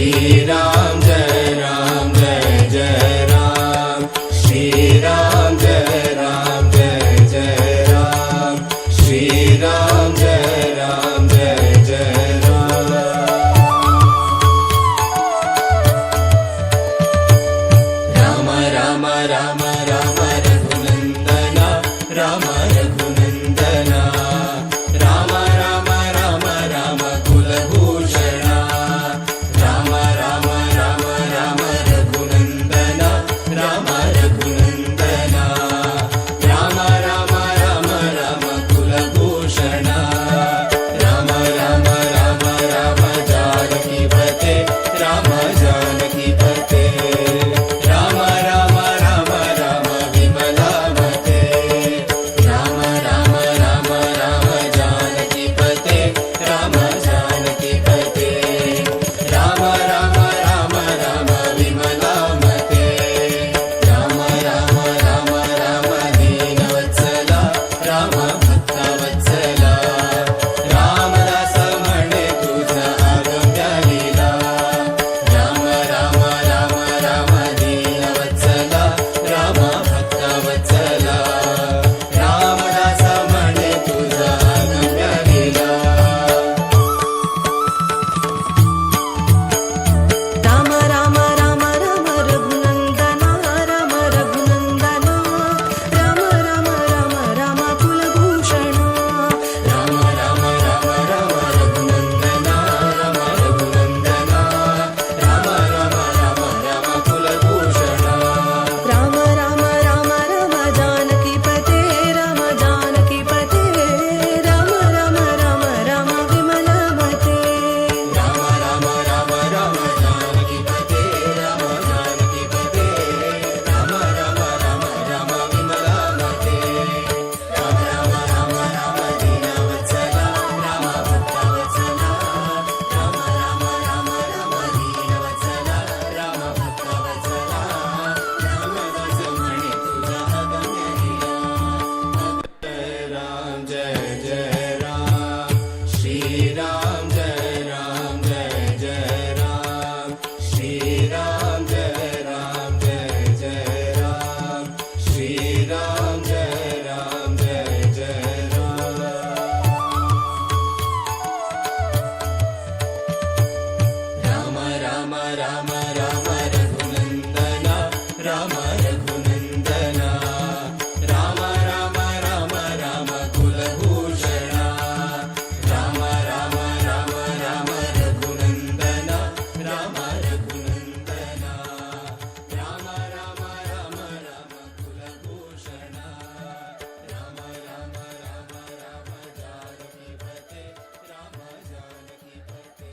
राम जय जय राम, श्री राम जय जय राम, श्री राम जय जय राम। राम राम राम राम रघुनंदना, राम रघुनंदना, राम राम राम राम कुलभूषणा, राम राम राम राम रघुनंदना, राम रघुनंदना, राम राम राम राम कुलभूषणा, राम राम राम राम जानकीपते, राम जानकीपते, राम राम राम राम विमलापते, राम राम राम राम जानकीपते, राम जानकीपते, राम राम राम राम विमलापते, राम राम राम राम दीनवत्सला, राम भक्तवत्सला, रामदास म्हणे तुझा आगम्य लीला, राम राम राम राम दीनवत्सला, राम भक्तवत्सला, रामदास म्हणे तुझा आगम्य लीला। राम राम राम राम रघुनंदना, राम रघुनंदना, राम राम राम राम कुलभूषणा, राम राम राम राम रघुनंदना, राम रघुनंदना, राम राम राम राम कुलभूषणा, राम राम राम राम जानकीपते, राम जानकीपते, राम राम राम राम विमलापते, राम राम राम राम जानकीपते, राम जानकीपते, राम राम राम राम विमलापते, राम राम राम राम दीनवत्सला, राम भक्तवत्सला, राम राम राम राम दीनवत्सला, राम भक्तवत्सला, रामदास म्हणे तुझा अगम्य लीला। राम जय राम, श्री राम जय जय राम, श्री राम जय जय राम, श्री राम जय जय राम। राम राम राम राम रघुनंदना, राम रघुनंदना, राम राम राम राम कुलभूषणा, राम राम राम राम रघुनंदना, राम रघुनंदना, राम राम राम राम कुलभूषणा, राम राम राम राम जानकीपते, राम जानकीपते,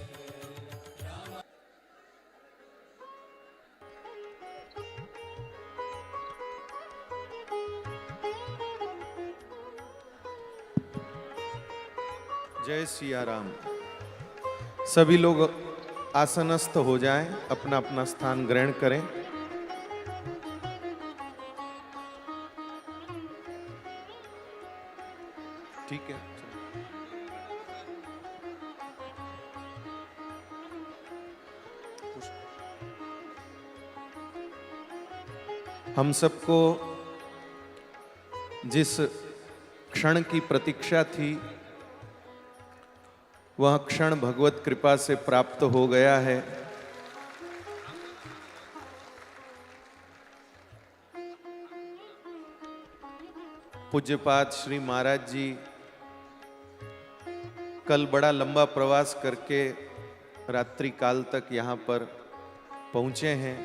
राम। जय सिया राम। सभी लोग आसनस्थ हो जाएं, अपना अपना स्थान ग्रहण करें। ठीक है। हम सबको जिस क्षण की प्रतीक्षा थी वह क्षण भगवत कृपा से प्राप्त हो गया है। पूज्यपाद श्री महाराज जी कल बड़ा लंबा प्रवास करके रात्रि काल तक यहाँ पर पहुँचे हैं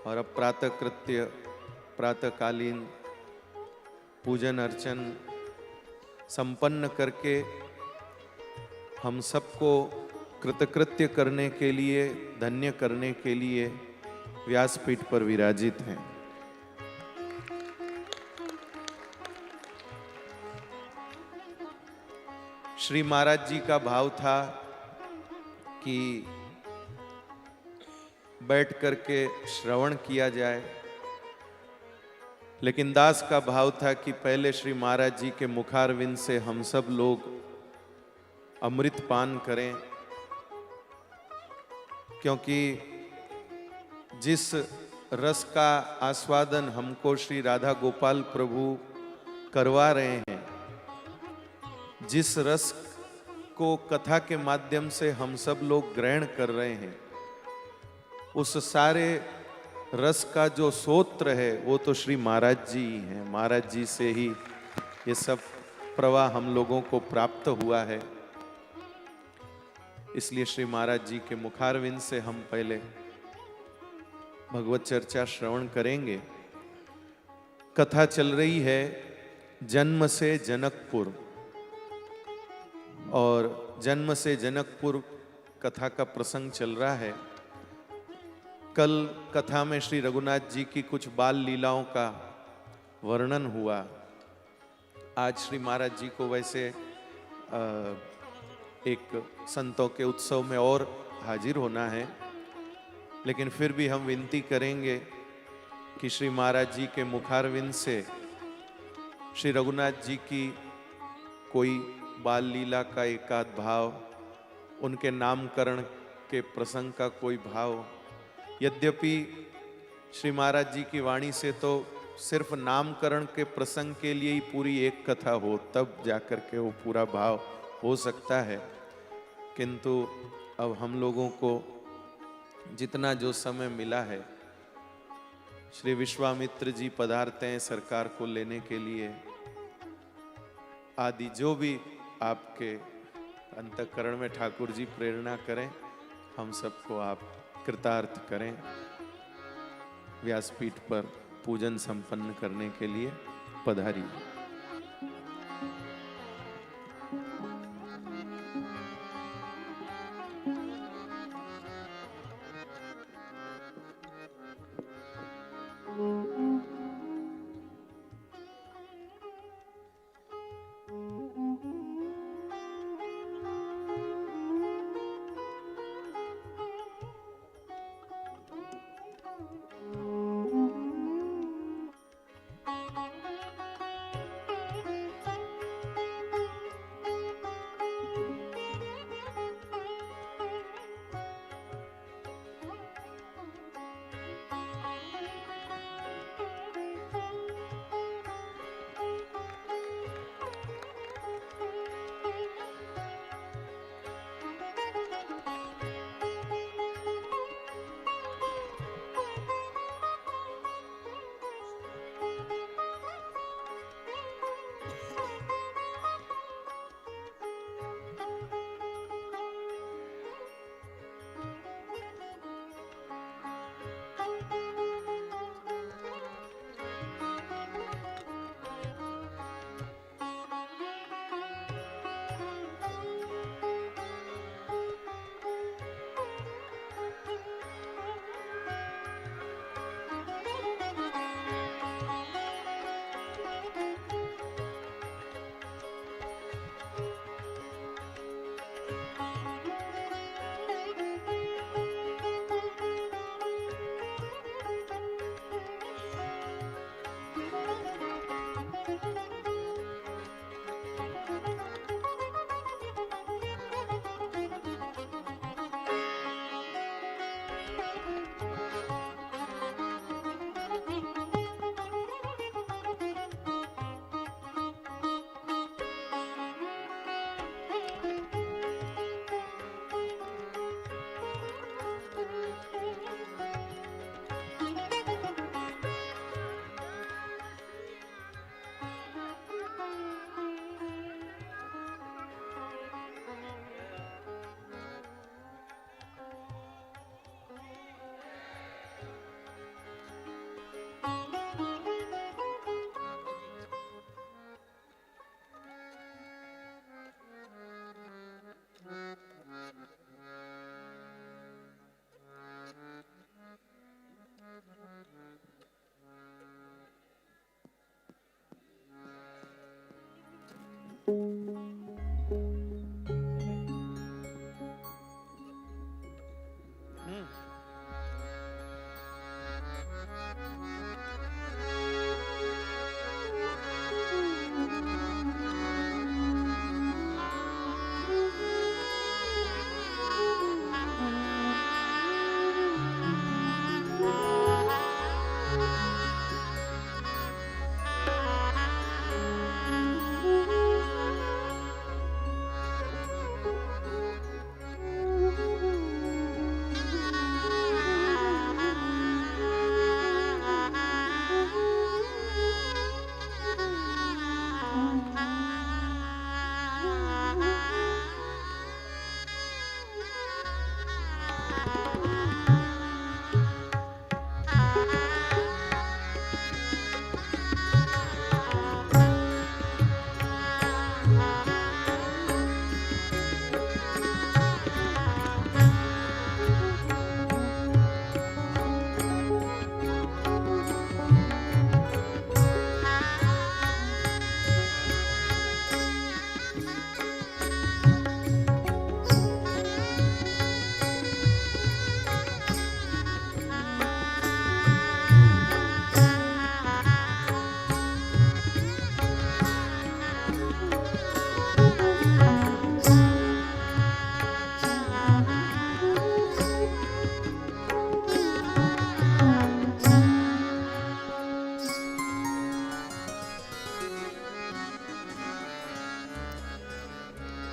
और अब प्रातः कृत्य प्रातःकालीन पूजन अर्चन संपन्न करके हम सबको कृतकृत्य करने के लिए, धन्य करने के लिए व्यासपीठ पर विराजित हैं। श्री महाराज जी का भाव था कि बैठ करके श्रवण किया जाए, लेकिन दास का भाव था कि पहले श्री महाराज जी के मुखारविंद से हम सब लोग अमृत पान करें क्योंकि जिस रस का आस्वादन हमको श्री राधा गोपाल प्रभु करवा रहे हैं, जिस रस को कथा के माध्यम से हम सब लोग ग्रहण कर रहे हैं, उस सारे रस का जो सूत्र है वो तो श्री महाराज जी ही हैं। महाराज जी से ही ये सब प्रवाह हम लोगों को प्राप्त हुआ है। इसलिए श्री महाराज जी के मुखारविंद से हम पहले भगवत चर्चा श्रवण करेंगे। कथा चल रही है जन्म से जनकपुर, और जन्म से जनकपुर कथा का प्रसंग चल रहा है। कल कथा में श्री रघुनाथ जी की कुछ बाल लीलाओं का वर्णन हुआ। आज श्री महाराज जी को वैसे एक संतों के उत्सव में और हाजिर होना है, लेकिन फिर भी हम विनती करेंगे कि श्री महाराज जी के मुखारविंद से श्री रघुनाथ जी की कोई बाल लीला का एकाध भाव, उनके नामकरण के प्रसंग का कोई भाव। यद्यपि श्री महाराज जी की वाणी से तो सिर्फ नामकरण के प्रसंग के लिए ही पूरी एक कथा हो, तब जाकर के वो पूरा भाव हो सकता है, किंतु अब हम लोगों को जितना जो समय मिला है, श्री विश्वामित्र जी पधारते हैं सरकार को लेने के लिए, आदि जो भी आपके अंतःकरण में ठाकुर जी प्रेरणा करें, हम सबको आप कृतार्थ करें। व्यासपीठ पर पूजन संपन्न करने के लिए पधारिए।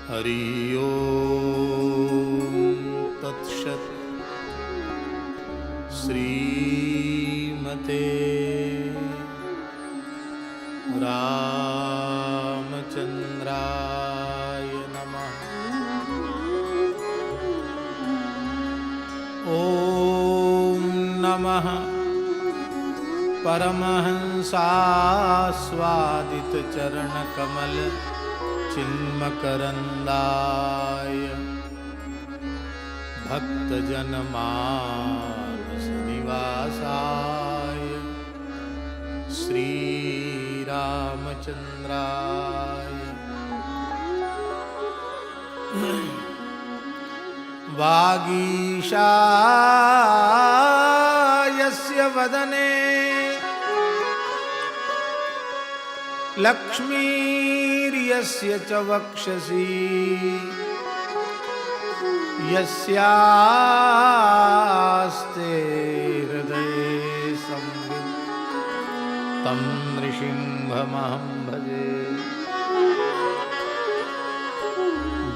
हरि ओम तत्सत्। श्रीमते रामचंद्राय नमः। ओम नमः परमहंसास्वादित चरण कमल चिन्मकरंदाय भक्तजनमानस निवासाय श्री रामचंद्राय। वागीशायस्य वदने लक्ष्मीर्यस्य च वक्षसि यस्यास्ते हृदये संवित् तं नृसिंहमहं भजे।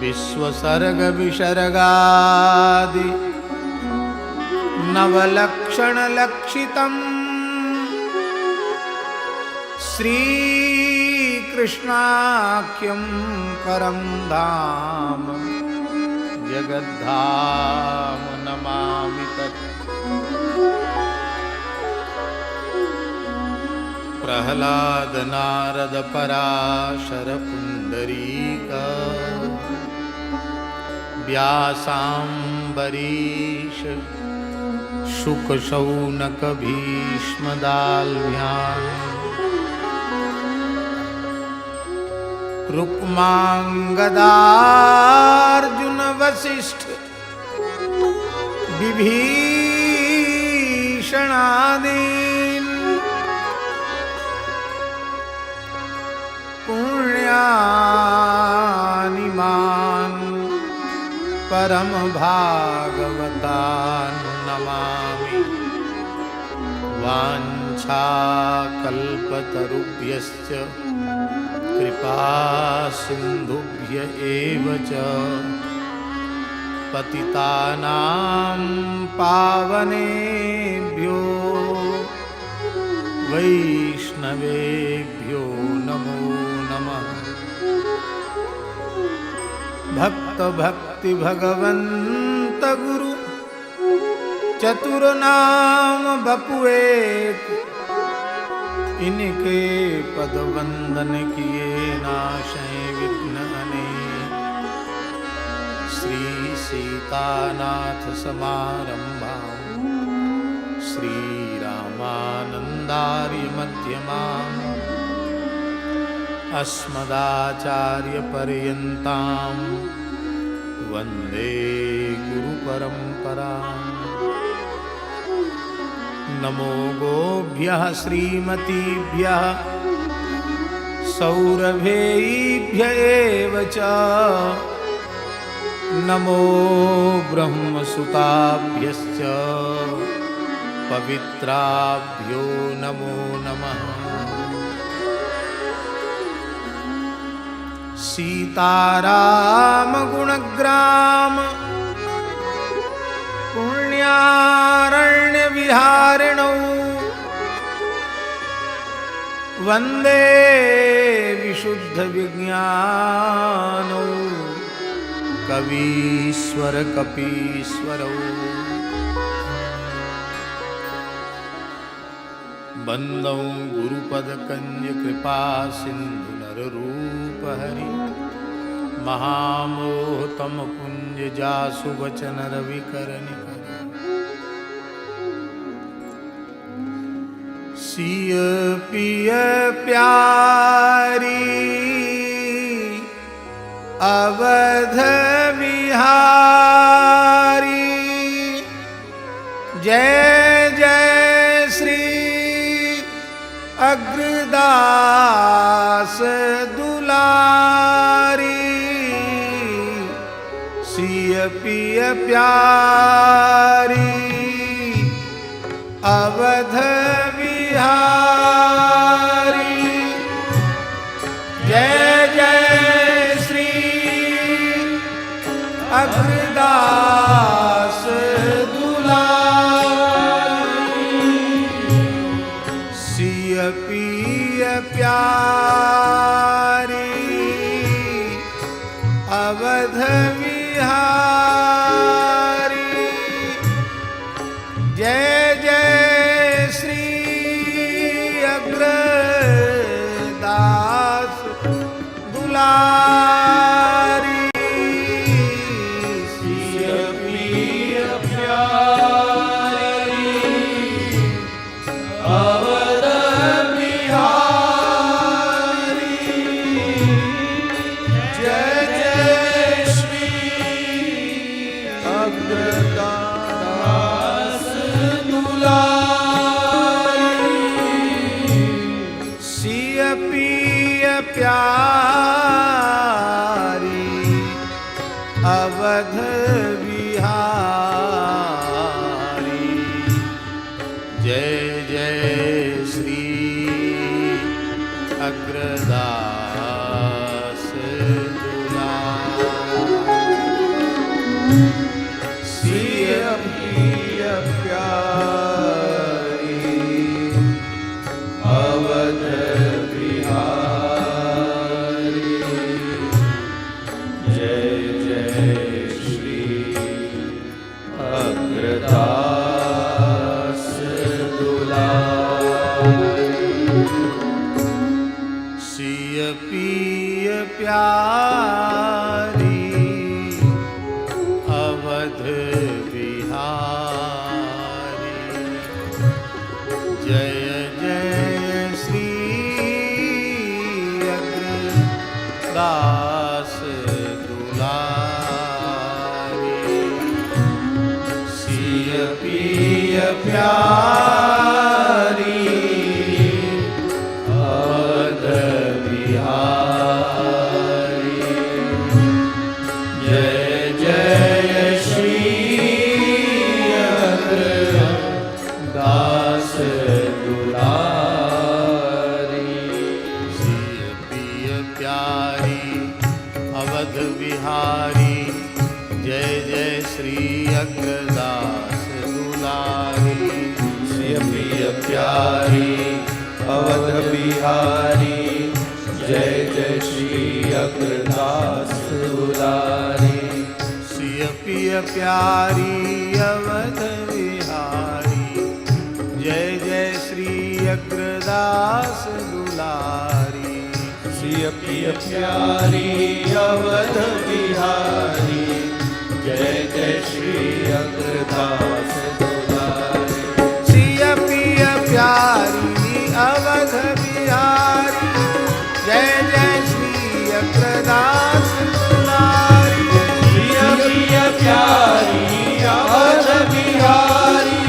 विश्वसर्ग विसर्गादि नवलक्षणलक्षितम् श्रीकृष्णाख्यं परं धाम जगद्धाम नमामि तत्। प्रह्लाद नारद पराशर पुंडरीक व्यासाम्बरीश शुक शौनक भीष्म दाल्म्यान् रुक्मांगदार्जुन वसिष्ठ विभीषणादीन् पुण्यानिमान् परम भागवतान् नमामि। वाञ्छाकल्पतरुभ्यश्च कृपा सिन्धुभ्य एव च पतितानां पावनेभ्यो वैष्णवेभ्यो नमो नमः। भक्त भक्ति भगवंत गुरु चतुर्नाम बपुएक इनके पद वंदन किए नाशे विघ्न अनेक। श्री सीतानाथ समारंभां श्री रामानंदार्य मध्यमाम् अस्मदाचार्य पर्यन्तां वन्दे गुरु परंपराम्। नमो गोभ्यः श्रीमतीभ्यः सौरभेभ्य एव च। नमो ब्रह्मसुताभ्यश्च पवित्राभ्यो नमो नमः। सीताराम गुणग्राम पुण्यारण्य विहारिणौ वंदे विशुद्ध विज्ञानौ कवीश्वर कपीश्वरौ। बंदौ गुरुपद कंज कृपा सिंधु नर रूप हरि महामोह तम पुंज जासु वचन रवि कर निकर। सिय पिय प्यारी अवध बिहारी जय जय श्री अग्रदास दुलारी। सिय पिय प्यारी अवध बिहारी जय जय श्री अग्रदास दुलारी सिय पिय प्यारी अवध विहारी जय जय श्री अग्रदास दुलारी सिय प्रिय प्यारी अवध बिहारी जय जय श्री अग्रदास दुलारी सिय पिय प्यारी अवध बिहारी जय जय श्री अग्रदास दुलारी सिय प्रिय प्यारी अवध बिहारी जय जय श्री अग्रदास दुलारी सिय पिय प्यारी अवध बिहारी जय जय श्री अग्रदास दुलारी सिय प्रिय प्यारी अवध बिहारी जय जय श्री अग्रदास दुलारी सिय पिय प्यारी अवध बिहारी जय जय श्री अग्रदास दुलारी सिय प्रिय प्यारी अवध बिहारी जय जय श्री अग्रदास दुलारी सिय पिय प्यारी अवध बिहारी जय जय श्री अग्रदास दुलारी सिय प्रिय प्यारी अवध बिहारी जय जय श्री अग्रदास दुलारी सिय पिय प्यारी अवध बिहारी जय जय श्री अग्रदास दुलारी सिय प्रिय प्यारी अवध बिहारी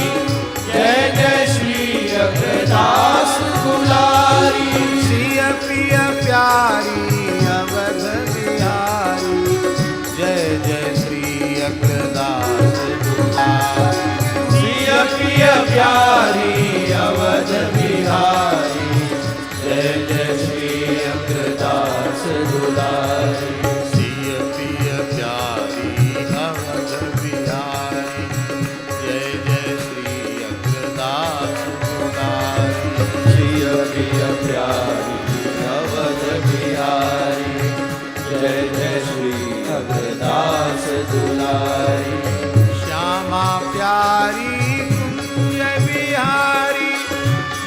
जय जय श्री अग्रदास दुलारी सिय पिय प्यारी अवध बिहारी जय जय श्री अग्रदास दुलारी सिय प्रिय प्यारी अवध बिहारी जय जय श्री अग्रदास दुलारी सिय पिय प्यारी अवध बिहारी जय जय श्री अग्रदास दुलारी सिय प्रिय प्यारी अवध बिहारी जय जय श्री अग्रदास दुलारी श्यामा प्यारी कुंज बिहारी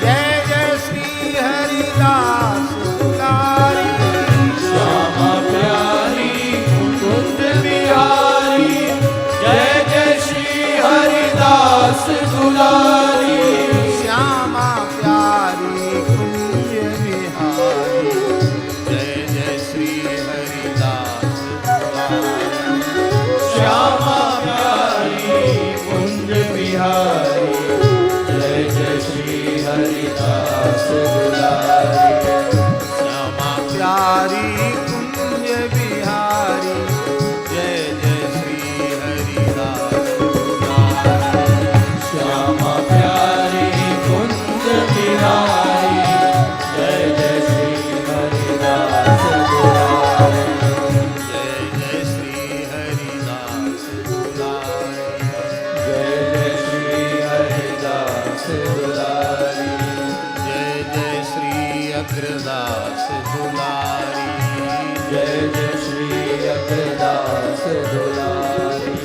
जय जय श्री हरिदास दुलारी श्यामा प्यारी कुंज बिहारी जय जय श्री हरिदास दुलारी श्यामा प्यारी कुंज बिहारी जय जय श्री हरिदास दुलारी श्यामा प्यारी कुंज बिहारी जय जय श्री हरिदास दुलारी श्यामा प्यारी कुंज बिहारी जय जय श्री हरिदास दुलारी श्यामा प्यारी कुंज बिहारी जय जय श्री हरिदास दुलारी जय जय श्री हरिदास दास दुलारी।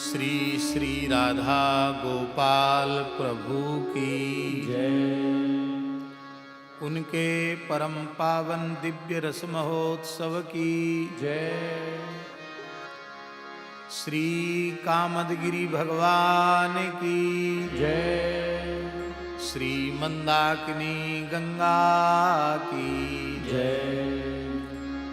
श्री श्री राधा गोपाल प्रभु की जय। उनके परम पावन दिव्य रस महोत्सव की जय। श्री कामदगिरि भगवान की जय। श्री मंदाकिनी गंगा की जय।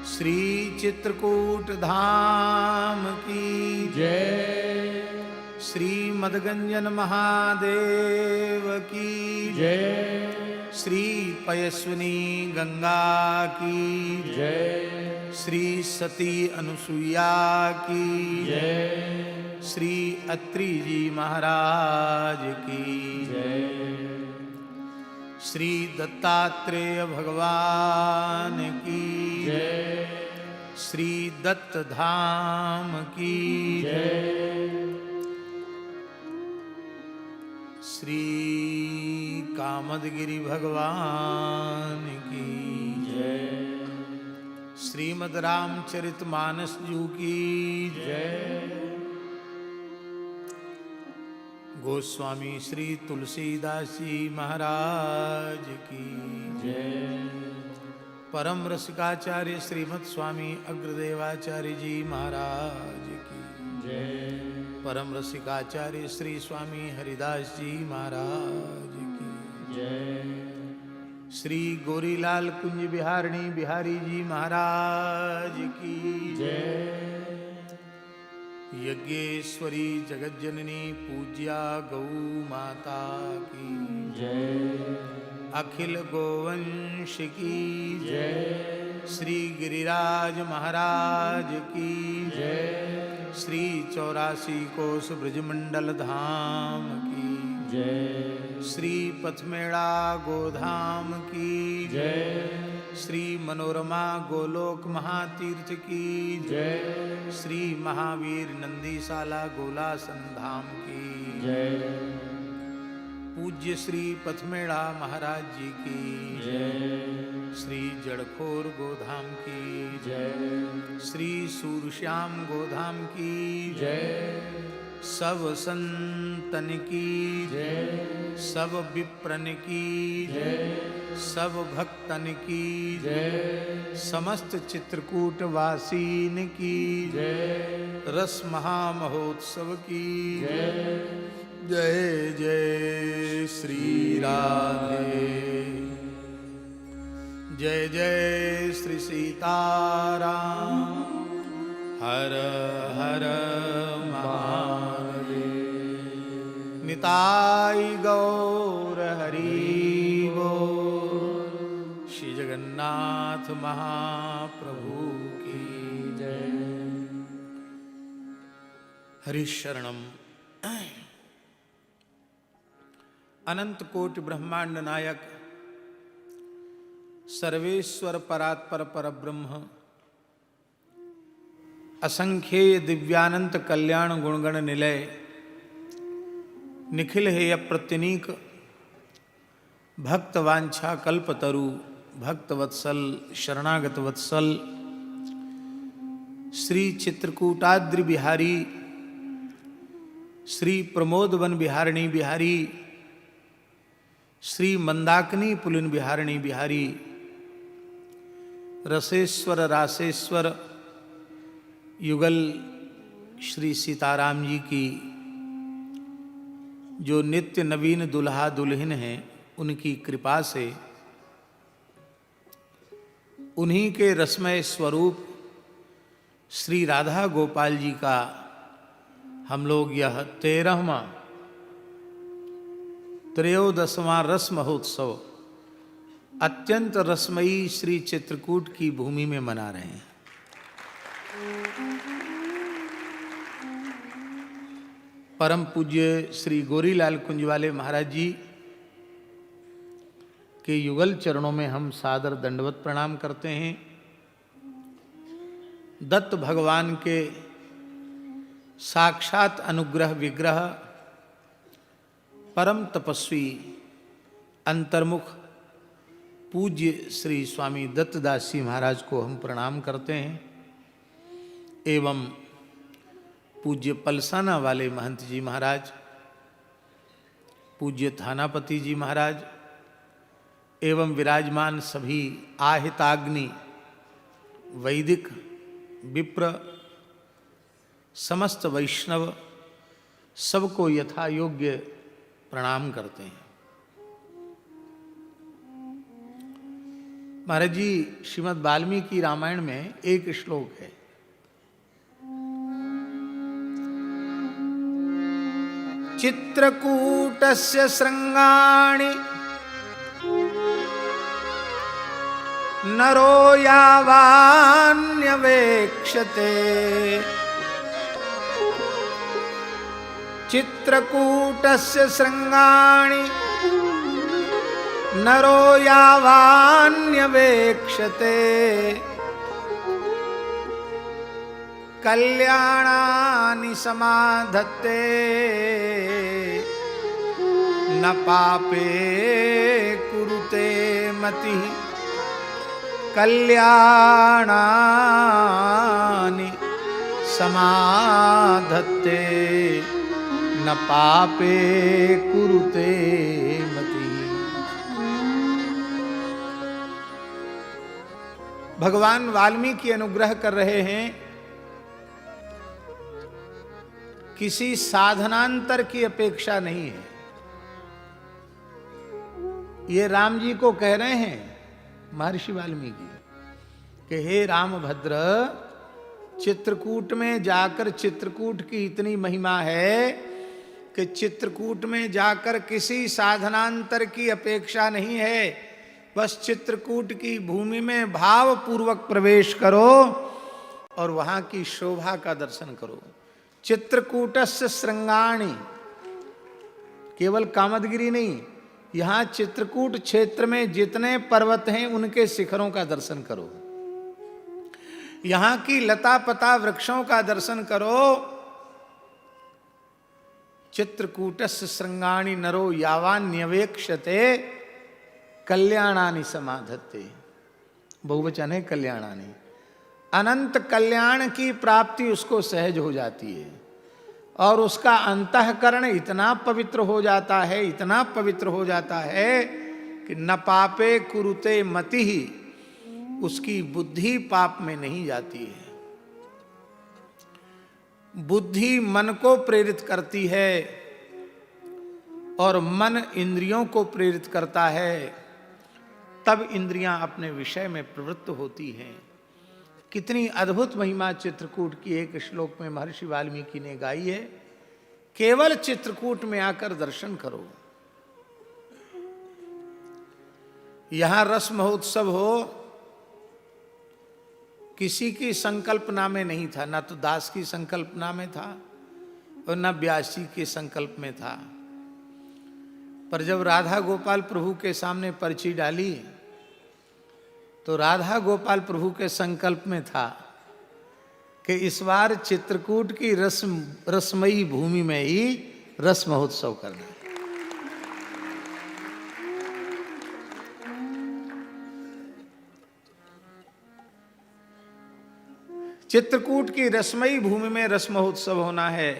श्री चित्रकूट धाम की जय। श्री मदगंजन महादेव की जय। श्री पयस्विनी गंगा की जय। श्री सती अनुसुईया की जय। श्री अत्रि जी महाराज की जय। श्री दत्तात्रेय भगवान की जय। श्री दत्त धाम की जय। श्री कामदगिरि भगवान की जय। श्रीमद् रामचरितमानस जी की जय। गोस्वामी श्री तुलसीदास जी महाराज की जय। परम रसिकाचार्य श्रीमद् स्वामी अग्रदेवाचार्य जी महाराज की जय। परम रसिकाचार्य श्री स्वामी हरिदास जी महाराज की जय। श्री गोरीलाल कुंज बिहारिणी बिहारी जी महाराज की जय। यज्ञेश्वरी जगज्जननी पूज्या गौ माता की जय। अखिल गोवंश की जय। श्री गिरिराज महाराज की जय। श्री 84 कोस ब्रजमंडल धाम की जय। श्री पथमेड़ा गोधाम की जय। श्री मनोरमा गोलोक महातीर्थ की जय। श्री महावीर नंदीशाला गोलासन धाम की जय। पूज्य श्री पथमेड़ा महाराज जी की जय। श्री जड़खोर गोधाम की जय। श्री सूरश्याम गोधाम की जय। सब संतन की जय। सब विप्रन की जय। सब भक्तन की जय। समस्त चित्रकूट वासीन की जय। रस महामहोत्सव की जय। जय जय श्री राधे। जय जय श्री सीताराम। हर हर महादेव। निताई गौर हरि बोल। श्री जगन्नाथ महाप्रभु की जय। हरिशरणम। अनंत कोटि ब्रह्मांड नायक सर्वेश्वर परात्पर परब्रह्म असंख्येय दिव्यानंत कल्याण गुणगण निलय निखिल हेय प्रत्यनीक भक्त वांछा कल्पतरु भक्तवत्सल शरणागत वत्सल श्री चित्रकूटाद्रि बिहारी श्री प्रमोदवन बिहारिणी बिहारी श्री मंदाकिनी पुलिन बिहारिणी बिहारी रसेश्वर रासेश्वर युगल श्री सीताराम जी की जो नित्य नवीन दुल्हा दुल्हन हैं, उनकी कृपा से उन्हीं के रसमय स्वरूप श्री राधा गोपाल जी का हम लोग यह 13वां 13वां रस महोत्सव अत्यंत रसमयी श्री चित्रकूट की भूमि में मना रहे हैं। परम पूज्य श्री गोरीलाल कुंजवाले महाराज जी के युगल चरणों में हम सादर दंडवत प्रणाम करते हैं। दत्त भगवान के साक्षात अनुग्रह विग्रह परम तपस्वी अंतर्मुख पूज्य श्री स्वामी दत्तदास जी महाराज को हम प्रणाम करते हैं एवं पूज्य पलसाना वाले महंत जी महाराज, पूज्य थानापति जी महाराज एवं विराजमान सभी आहिताग्नि वैदिक विप्र समस्त वैष्णव सबको यथा योग्य प्रणाम करते हैं। महाराज जी, श्रीमद् वाल्मीकि रामायण में एक श्लोक है, चित्रकूटस्य श्रृंगाणि नरो यावान्यवेक्षते, चित्रकूटस्य श्रृंगाणि नरो यावान्यवेक्षते, कल्याणानि समाधत्ते न पापे कुरुते मतिः, कल्याणानि समाधत्ते न पापे कुरुते मतिः। भगवान वाल्मीकि अनुग्रह कर रहे हैं, किसी साधनांतर की अपेक्षा नहीं है। ये राम जी को कह रहे हैं महर्षि वाल्मीकि कि हे रामभद्र, चित्रकूट में जाकर, चित्रकूट की इतनी महिमा है कि चित्रकूट में जाकर किसी साधनांतर की अपेक्षा नहीं है। बस चित्रकूट की भूमि में भाव पूर्वक प्रवेश करो और वहां की शोभा का दर्शन करो। चित्रकूटस्य श्रृंगाणि, केवल कामदगिरी नहीं, यहाँ चित्रकूट क्षेत्र में जितने पर्वत हैं उनके शिखरों का दर्शन करो, यहाँ की लता पता वृक्षों का दर्शन करो। चित्रकूटस्य श्रृंगाणि नरो यावान्यवेक्षते कल्याणानि समाधत्ते, बहुवचन है कल्याणानि। अनंत कल्याण की प्राप्ति उसको सहज हो जाती है और उसका अंतःकरण इतना पवित्र हो जाता है, इतना पवित्र हो जाता है कि न पापे कुरुते मतिः, उसकी बुद्धि पाप में नहीं जाती है। बुद्धि मन को प्रेरित करती है और मन इंद्रियों को प्रेरित करता है, तब इंद्रियां अपने विषय में प्रवृत्त होती हैं। कितनी अद्भुत महिमा चित्रकूट की एक श्लोक में महर्षि वाल्मीकि ने गाई है। केवल चित्रकूट में आकर दर्शन करो। यहां रस महोत्सव हो, किसी की संकल्पना में नहीं था, ना तो दास की संकल्पना में था और न व्यास जी के संकल्प में था। पर जब राधा गोपाल प्रभु के सामने पर्ची डाली तो राधा गोपाल प्रभु के संकल्प में था कि इस बार चित्रकूट की रसमयी भूमि में ही रस महोत्सव करना है। चित्रकूट की रसमयी भूमि में रस महोत्सव होना है।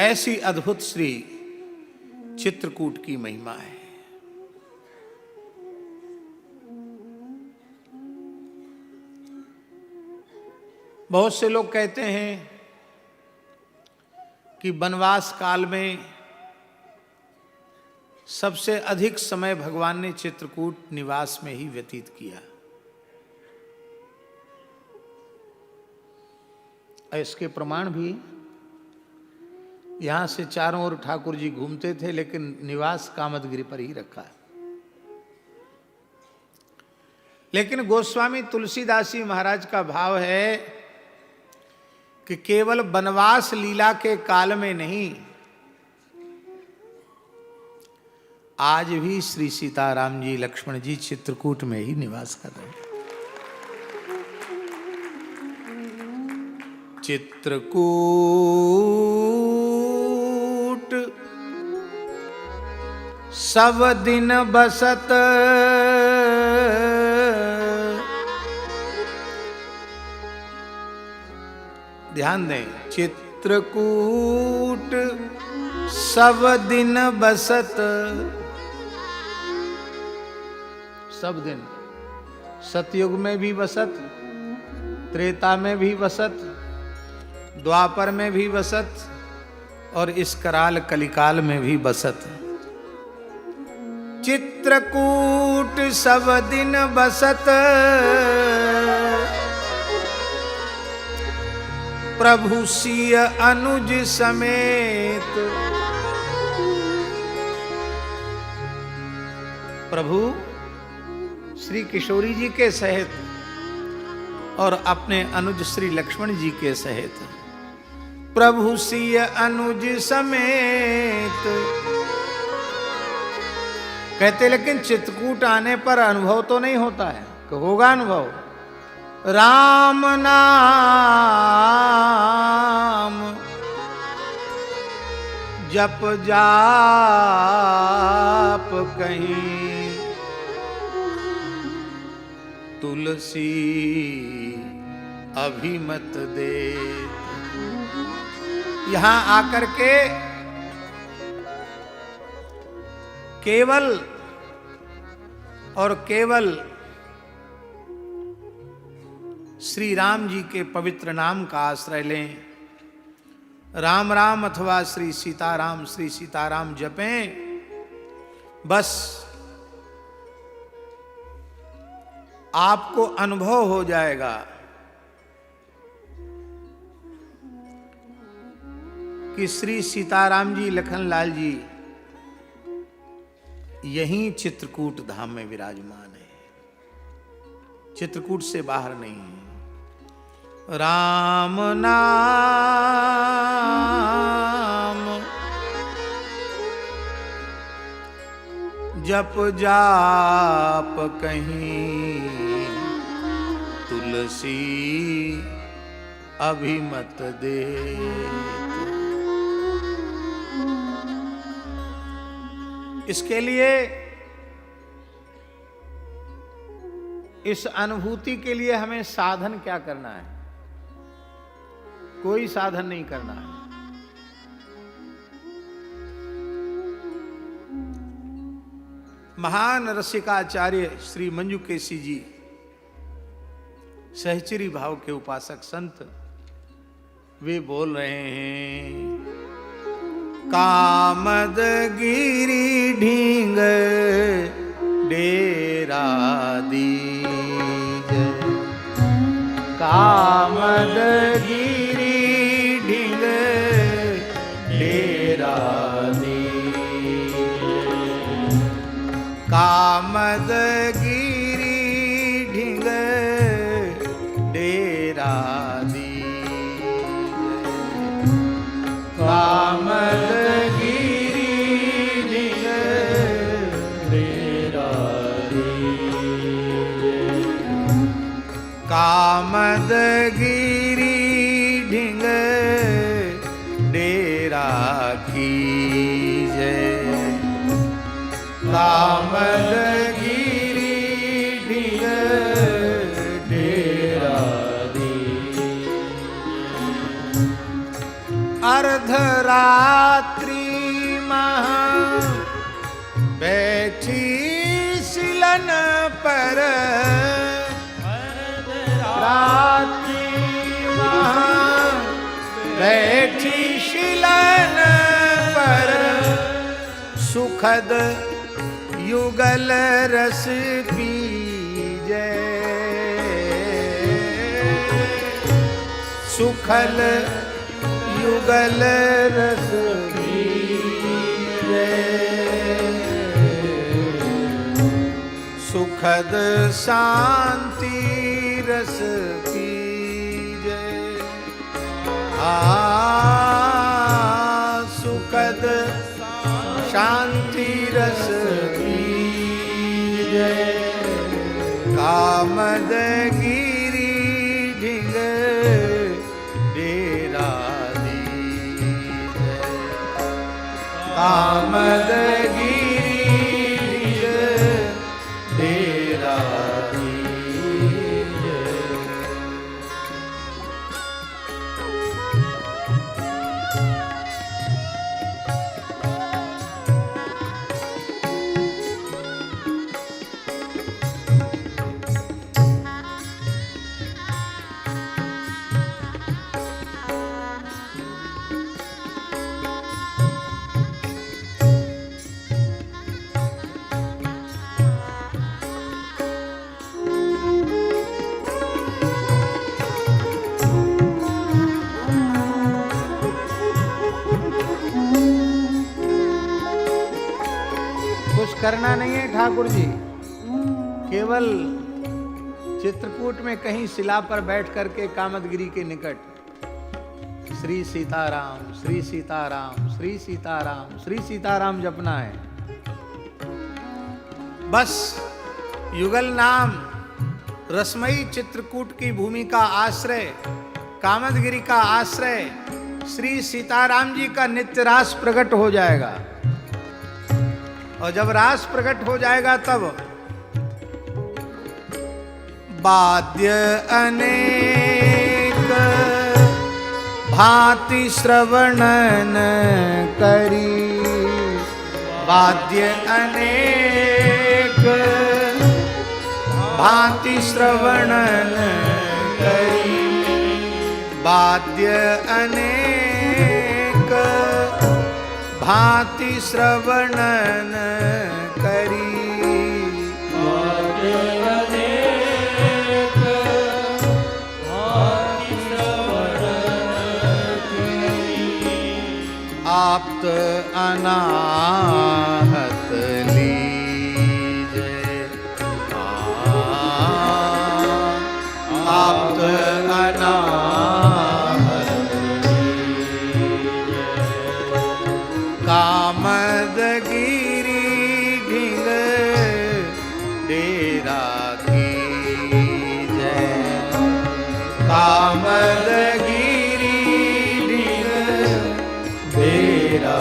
ऐसी अद्भुत श्री चित्रकूट की महिमा है। बहुत से लोग कहते हैं कि वनवास काल में सबसे अधिक समय भगवान ने चित्रकूट निवास में ही व्यतीत किया। इसके प्रमाण भी, यहां से चारों ओर ठाकुर जी घूमते थे, लेकिन निवास कामदगिरी पर ही रखा। लेकिन गोस्वामी तुलसीदास जी महाराज का भाव है कि केवल वनवास लीला के काल में नहीं, आज भी श्री सीताराम जी लक्ष्मण जी चित्रकूट में ही निवास कर रहे हैं। चित्रकूट सब दिन बसत ध्यान दें, चित्रकूट सब दिन बसत, सब दिन, सतयुग में भी बसत, त्रेता में भी बसत, द्वापर में भी बसत और इस कराल कलिकाल में भी बसत। चित्रकूट सब दिन बसत, प्रभु सिय अनुज समेत। प्रभु श्री किशोरी जी के सहित और अपने अनुज श्री लक्ष्मण जी के सहित, प्रभु सिय अनुज समेत। कहते लेकिन चित्रकूट आने पर अनुभव तो नहीं होता है, कि होगा अनुभव। राम नाम जप जाप कहीं, तुलसी अभिमत दे। यहां आकर के केवल और केवल श्री राम जी के पवित्र नाम का आश्रय लें। राम राम अथवा श्री सीताराम जपें, बस आपको अनुभव हो जाएगा कि श्री सीताराम जी लखनलाल जी यहीं चित्रकूट धाम में विराजमान है, चित्रकूट से बाहर नहीं है। राम नाम जप जाप कहीं, तुलसी अभिमत दे। इसके लिए, इस अनुभूति के लिए हमें साधन क्या करना है? कोई साधन नहीं करना है। महान रसिकाचार्य श्री मंजू केसी जी, सहचरी भाव के उपासक संत, वे बोल रहे हैं, कामद गिरी ढींग डेरा दीज, कामद गिरी ढींग डेरा दीज, कामद गिरी ढींग डेरा दीज, कामद कामद गिरी ढींग डेरा की जय, कामद गिरी ढींग डेरा दी। अर्धरात्रि महा बैठी सिलन पर, रात्रि महा बैठी शिलन पर, सुखद युगल रस पीजे, सुखल युगल रस पीजे, सुखद शांति रस पीजे, सुखद शांति रस पीजे, कामद गिरी ढींग डेरा दीजे, कामद गिरी करना नहीं है ठाकुर जी, केवल चित्रकूट में कहीं शिला पर बैठ करके कामदगिरी के निकट श्री सीताराम श्री सीताराम श्री सीताराम श्री सीताराम जपना है। बस युगल नाम रसमयी चित्रकूट की भूमि का आश्रय, कामदगिरी का आश्रय श्री सीताराम जी का नित्य रास प्रकट हो जाएगा। और जब रास प्रकट हो जाएगा तब वाद्य अनेक भांति श्रवणन करी, वाद्य अनेक भांति श्रवणन करी, वाद्य अनेक भांति श्रवणन करी, आप्त अनाहत लीजे, आप्त अनाहत लीजे, कामदगिरी ढिंग डेरा कीजे, कामदगिरी ढिंग डेरा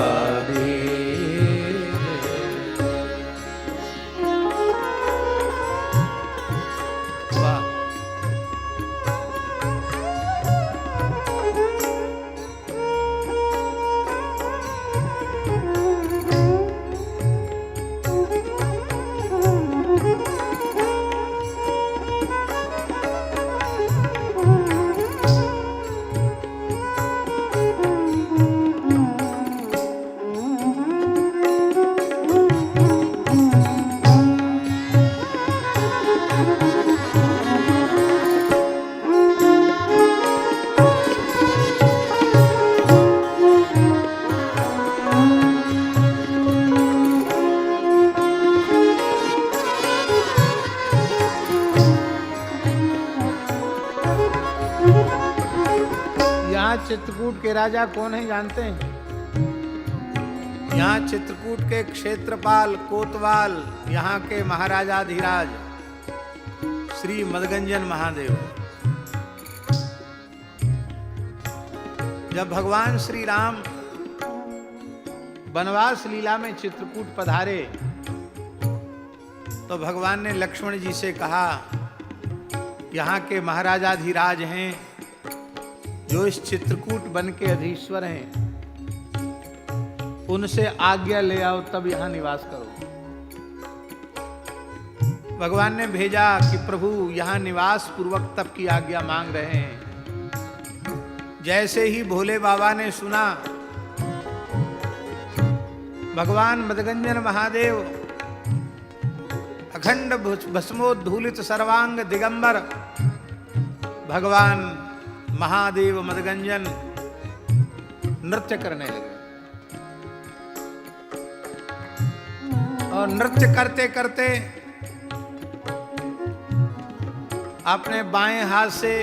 चित्रकूट के राजा कौन है जानते हैं? यहाँ चित्रकूट के क्षेत्रपाल कोतवाल, यहाँ के महाराजाधिराज श्री मदगंजन महादेव। जब भगवान श्री राम वनवास लीला में चित्रकूट पधारे तो भगवान ने लक्ष्मण जी से कहा, यहाँ के महाराजाधिराज हैं जो इस चित्रकूट वन के अधीश्वर हैं, उनसे आज्ञा ले आओ तब यहां निवास करो। भगवान ने भेजा कि प्रभु यहां निवास पूर्वक तब की आज्ञा मांग रहे हैं। जैसे ही भोले बाबा ने सुना, भगवान मदगंजन महादेव अखंड भस्मोद्धूलित सर्वांग दिगंबर भगवान महादेव मदगंजन नृत्य करने लगे। और नृत्य करते करते अपने बाएं हाथ से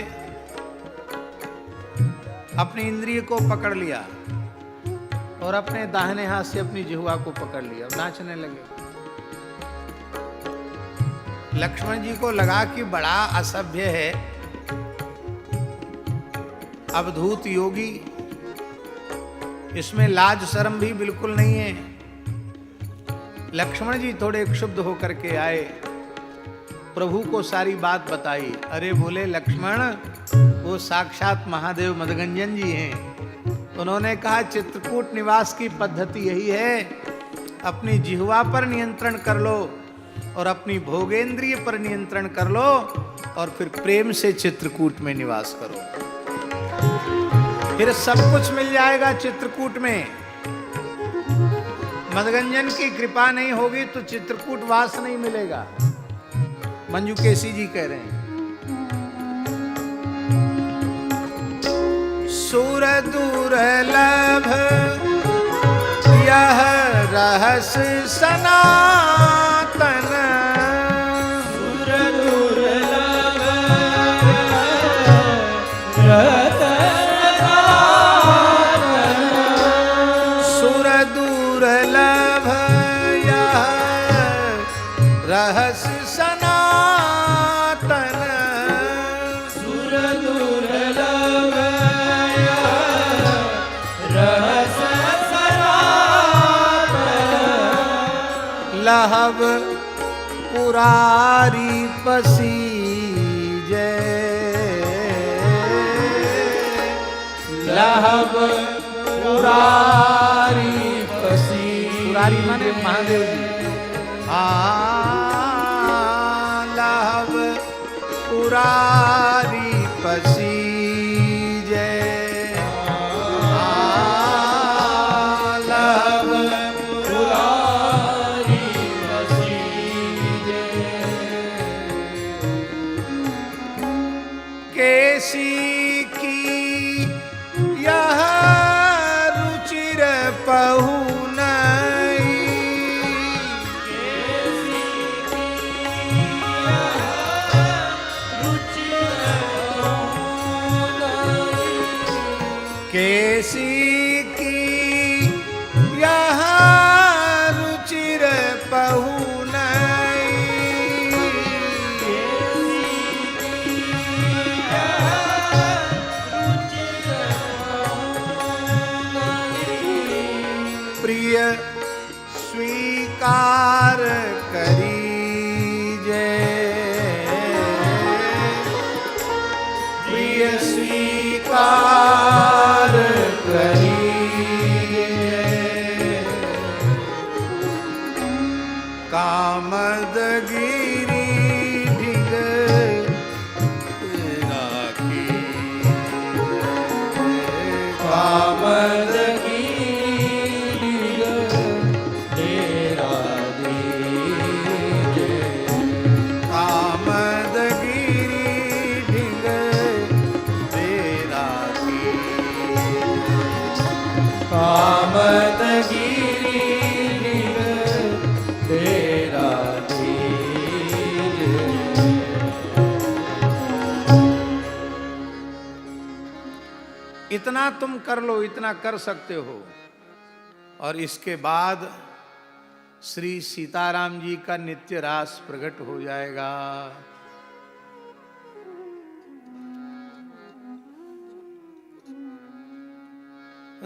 अपनी इंद्रिय को पकड़ लिया और अपने दाहिने हाथ से अपनी जिह्वा को पकड़ लिया और नाचने लगे। लक्ष्मण जी को लगा कि बड़ा असभ्य है, अवधूत योगी, इसमें लाज शर्म भी बिल्कुल नहीं है। लक्ष्मण जी थोड़े क्षुब्ध होकर के आए, प्रभु को सारी बात बताई। अरे बोले लक्ष्मण, वो साक्षात महादेव मदगंजन जी हैं। उन्होंने कहा चित्रकूट निवास की पद्धति यही है, अपनी जिह्वा पर नियंत्रण कर लो और अपनी भोगेंद्रिय पर नियंत्रण कर लो और फिर प्रेम से चित्रकूट में निवास करो, फिर सब कुछ मिल जाएगा चित्रकूट में। मदगंजन की कृपा नहीं होगी तो चित्रकूट वास नहीं मिलेगा। मंजू केसी जी कह रहे हैं, सुर दुर्लभ यह रहस्य सना दुर्लभ यह रहस्य सनातन, सुर दुर्लभ यह रहस्य सनातन। लहब पुरारी पसीजे, लहब पुरारी पसी। पुरारी माने महादेव जी। लहब पुरारी पसीजे, लहब पुरारी पसीजे। केसी की यह रुचिर पहु केसी की यह रुचिर पहु प्रिय स्वीकार करीजे, प्रिय स्वीकार करीजे। कामदगिरी ढिग राखी, कामदगिरी ढिग तेरा दीजे। कामदगिरी ढिग तेरा कामदगिरी ढिग तेरा दीजे। इतना तुम कर लो, इतना कर सकते हो। और इसके बाद श्री सीताराम जी का नित्य रास प्रकट हो जाएगा।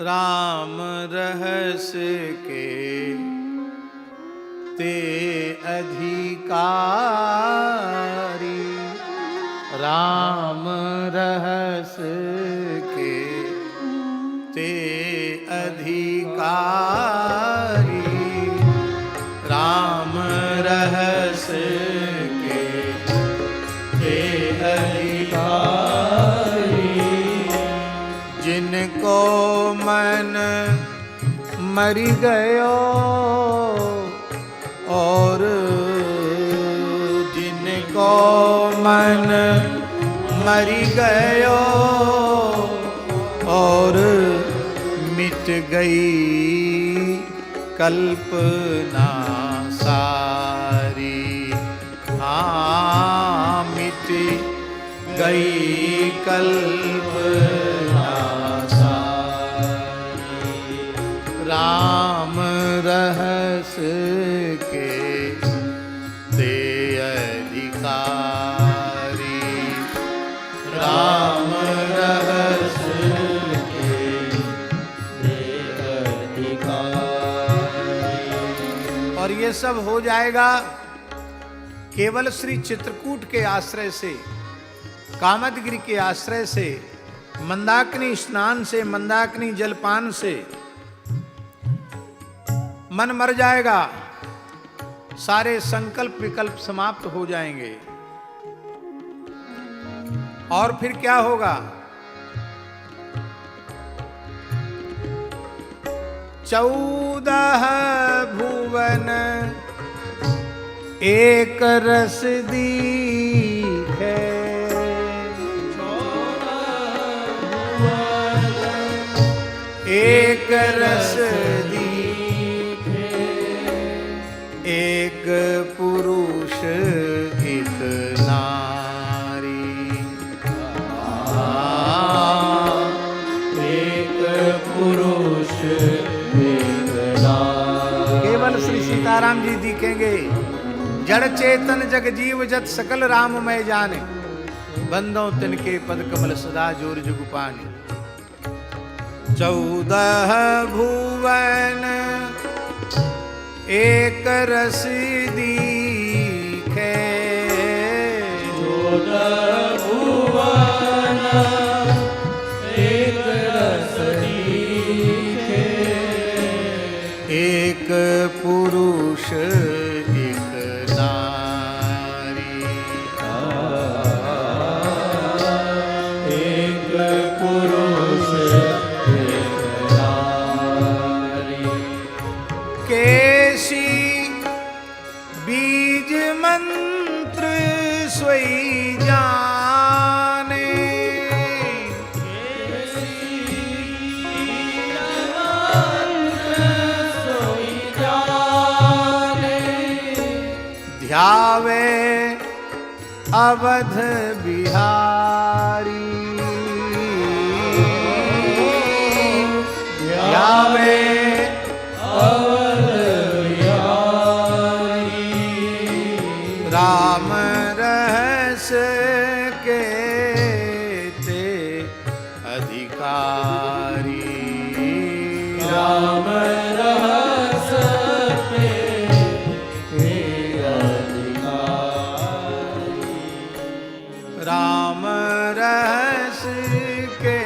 राम रहस्य के ते अधिकारी, राम रहस्य के ते अधिकारी, राम रहस्य के ते अधिकारी। जिनको मन मरी गयो और जिनको मन मरी गयो और मिट गई कल्पना सारी, हाँ मिट गई कल्पना सारी। राम रहस्य के ते अधिकारी, राम रहस्य के ते अधिकारी। और ये सब हो जाएगा केवल श्री चित्रकूट के आश्रय से, कामदगिरि के आश्रय से, मंदाकिनी स्नान से, मंदाकिनी जलपान से मन मर जाएगा, सारे संकल्प विकल्प समाप्त हो जाएंगे। और फिर क्या होगा? 14 भुवन एक रस दीखे, एक रस दीखे, एक पुरुष एक नारी, एक पुरुष एक नारी। सीताराम जी दिखेंगे। जड़ चेतन जग जीव जत सकल राम मैं जाने, बंदों तिनके पद कमल सदा जोर जुग पाने। 14 भुवन एक रस दीखे, 14 भुवन एक रस दीखे, एक पुरुष एक नारी, एक पुरुष एक नारी। केसी बीज मंत्र सोई जाने, ध्यावे अवध बिहारी, ध्यावे अवध बिहारी, राम रहस के ते अधिकारी, राम रहस पे अधिकारी, राम रहस के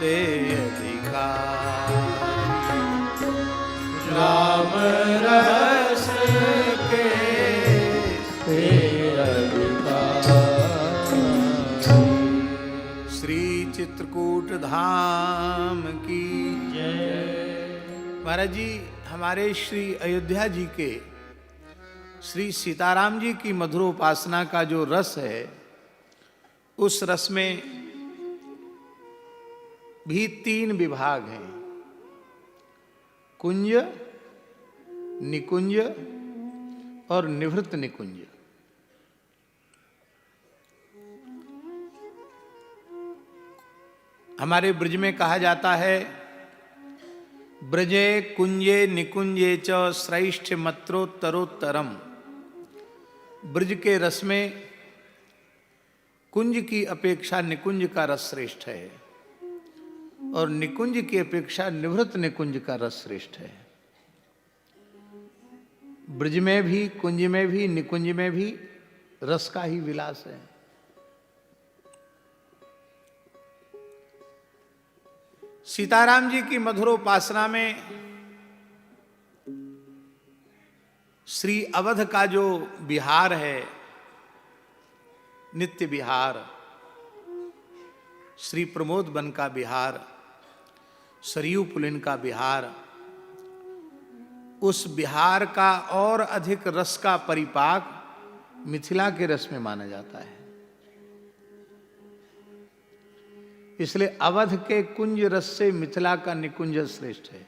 ते अधिकारी, राम रहस के पे अधिकारी। श्री चित्रकूट धाम की महाराज जी, हमारे श्री अयोध्या जी के श्री सीताराम जी की मधुरोपासना का जो रस है, उस रस में भी 3 विभाग हैं, कुंज, निकुंज और निवृत्त निकुंज। हमारे ब्रज में कहा जाता है, ब्रजे कुंजे निकुंजे च श्रेष्ठ मत्रोत्तरोत्तरम। ब्रज के रस में कुंज की अपेक्षा निकुंज का रस श्रेष्ठ है, और निकुंज की अपेक्षा निवृत्त निकुंज का रस श्रेष्ठ है। ब्रज में भी, कुंज में भी, निकुंज में भी रस का ही विलास है। सीताराम जी की मधुरोपासना में श्री अवध का जो विहार है, नित्य विहार, श्री प्रमोद वन का विहार, सरयू पुलिन का विहार, उस विहार का और अधिक रस का परिपाक मिथिला के रस में माना जाता है। इसलिए अवध के कुंज रस से मिथिला का निकुंज श्रेष्ठ है,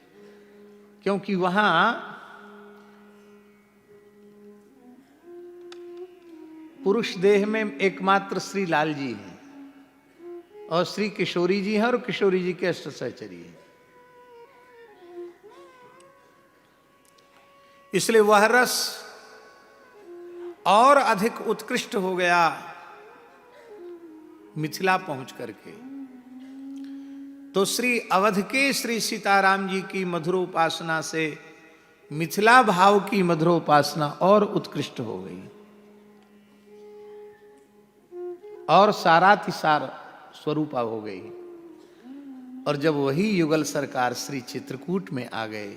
क्योंकि वहां पुरुष देह में एकमात्र श्री लाल जी हैं और श्री किशोरी जी हैं और किशोरी जी के अष्ट सहचरी हैं। इसलिए वह रस और अधिक उत्कृष्ट हो गया मिथिला पहुंच करके। तो श्री अवध के श्री सीताराम जी की मधुरोपासना से मिथिला भाव की मधुरोपासना और उत्कृष्ट हो गई और सारातिसार स्वरूपा हो गई। और जब वही युगल सरकार श्री चित्रकूट में आ गए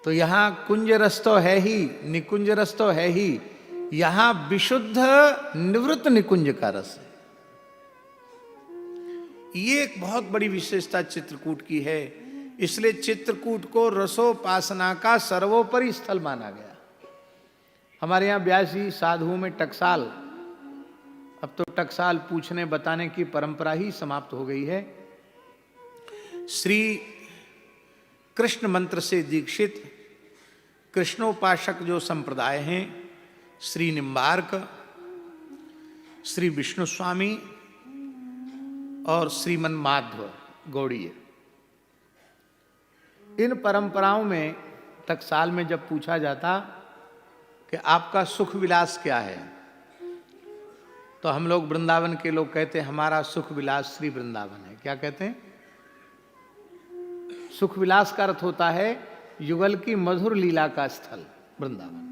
तो यहां कुंज रस तो है ही, निकुंज रस तो है ही, यहां विशुद्ध निवृत्त निकुंज का रस है। ये एक बहुत बड़ी विशेषता चित्रकूट की है। इसलिए चित्रकूट को रसोपासना का सर्वोपरि स्थल माना गया। हमारे यहाँ व्यास जी साधुओं में टकसाल, अब तो टकसाल पूछने बताने की परंपरा ही समाप्त हो गई है। श्री कृष्ण मंत्र से दीक्षित कृष्णोपासक जो संप्रदाय हैं, श्री निम्बार्क, श्री विष्णु स्वामी और श्रीमन माधव गौड़ीय, इन परंपराओं में टकसाल में जब पूछा जाता कि आपका सुख विलास क्या है, तो हम लोग वृंदावन के लोग कहते हैं हमारा सुख विलास श्री वृंदावन है। क्या कहते हैं? सुख विलास का अर्थ होता है युगल की मधुर लीला का स्थल वृंदावन।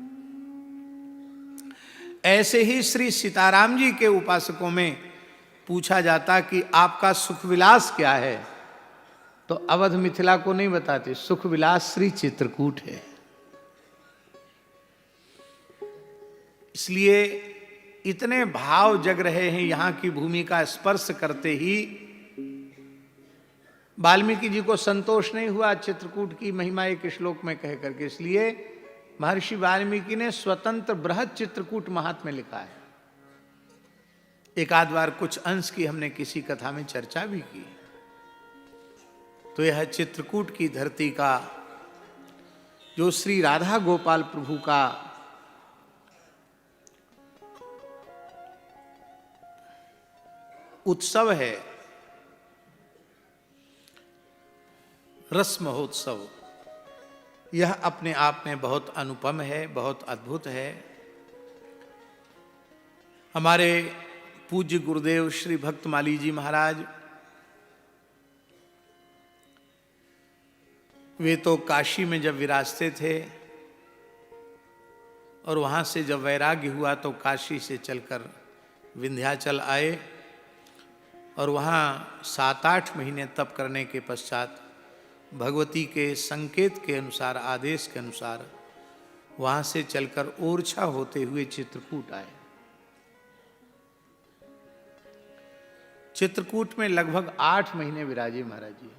ऐसे ही श्री सीताराम जी के उपासकों में पूछा जाता कि आपका सुख विलास क्या है, तो अवध मिथिला को नहीं बताते, सुख विलास श्री चित्रकूट है। इसलिए इतने भाव जग रहे हैं यहां की भूमि का स्पर्श करते ही वाल्मीकि जी को संतोष नहीं हुआ चित्रकूट की महिमा एक श्लोक में कह करके। इसलिए महर्षि वाल्मीकि ने स्वतंत्र बृहद चित्रकूट महात्म्य लिखा है। एक आध बार कुछ अंश की हमने किसी कथा में चर्चा भी की। तो यह चित्रकूट की धरती का जो श्री राधा गोपाल प्रभु का उत्सव है, रस महोत्सव, यह अपने आप में बहुत अनुपम है, बहुत अद्भुत है। हमारे पूज्य गुरुदेव श्री भक्तमाली जी महाराज, वे तो काशी में जब विराजते थे और वहाँ से जब वैराग्य हुआ तो काशी से चलकर विंध्याचल आए और वहाँ 7-8 महीने तप करने के पश्चात भगवती के संकेत के अनुसार, आदेश के अनुसार वहाँ से चलकर ओरछा होते हुए चित्रकूट आए। चित्रकूट में लगभग 8 महीने विराजे महाराज जी।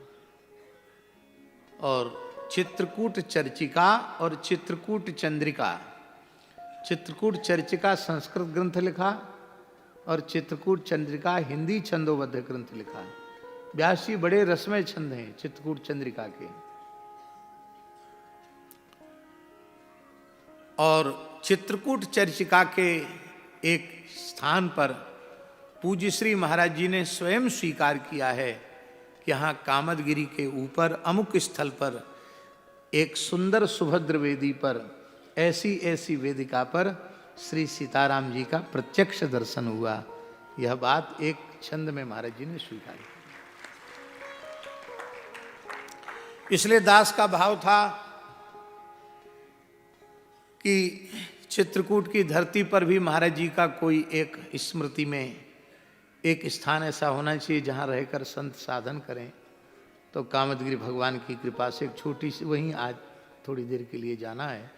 और चित्रकूट चर्चिका और चित्रकूट चंद्रिका, चित्रकूट चर्चिका संस्कृत ग्रंथ लिखा और चित्रकूट चंद्रिका हिंदी छंदोबद्ध ग्रंथ लिखा है। व्यास जी बड़े रसमय छंद हैं चित्रकूट चंद्रिका के। और चित्रकूट चर्चिका के एक स्थान पर पूज्य श्री महाराज जी ने स्वयं स्वीकार किया है कि यहाँ कामदगिरी के ऊपर अमुक स्थल पर एक सुंदर सुभद्र वेदी पर ऐसी ऐसी वेदिका पर श्री सीताराम जी का प्रत्यक्ष दर्शन हुआ। यह बात एक छंद में महाराज जी ने स्वीकार की। इसलिए दास का भाव था कि चित्रकूट की धरती पर भी महाराज जी का कोई एक स्मृति में एक स्थान ऐसा होना चाहिए जहाँ रहकर संत साधन करें। तो कामदगिरी भगवान की कृपा से एक छोटी सी वहीं आज थोड़ी देर के लिए जाना है।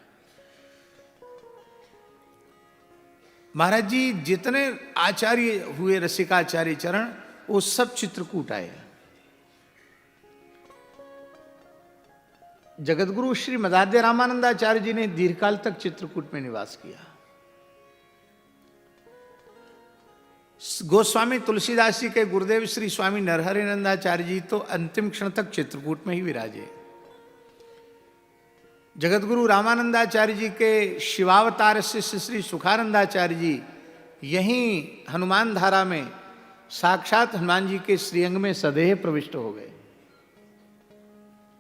महाराज जी जितने आचार्य हुए, रसिकाचार्य चरण, वो सब चित्रकूट आए। जगतगुरु श्री मदाद्य रामानंदाचार्य जी ने दीर्घकाल तक चित्रकूट में निवास किया। गोस्वामी तुलसीदास जी के गुरुदेव श्री स्वामी नरहरिनंदाचार्य जी तो अंतिम क्षण तक चित्रकूट में ही विराजे। जगतगुरु रामानंदाचार्य जी के शिवावतार शिष्य श्री सुखानंदाचार्य जी यहीं हनुमान धारा में साक्षात हनुमान जी के श्रीअंग में सदेह प्रविष्ट हो गए,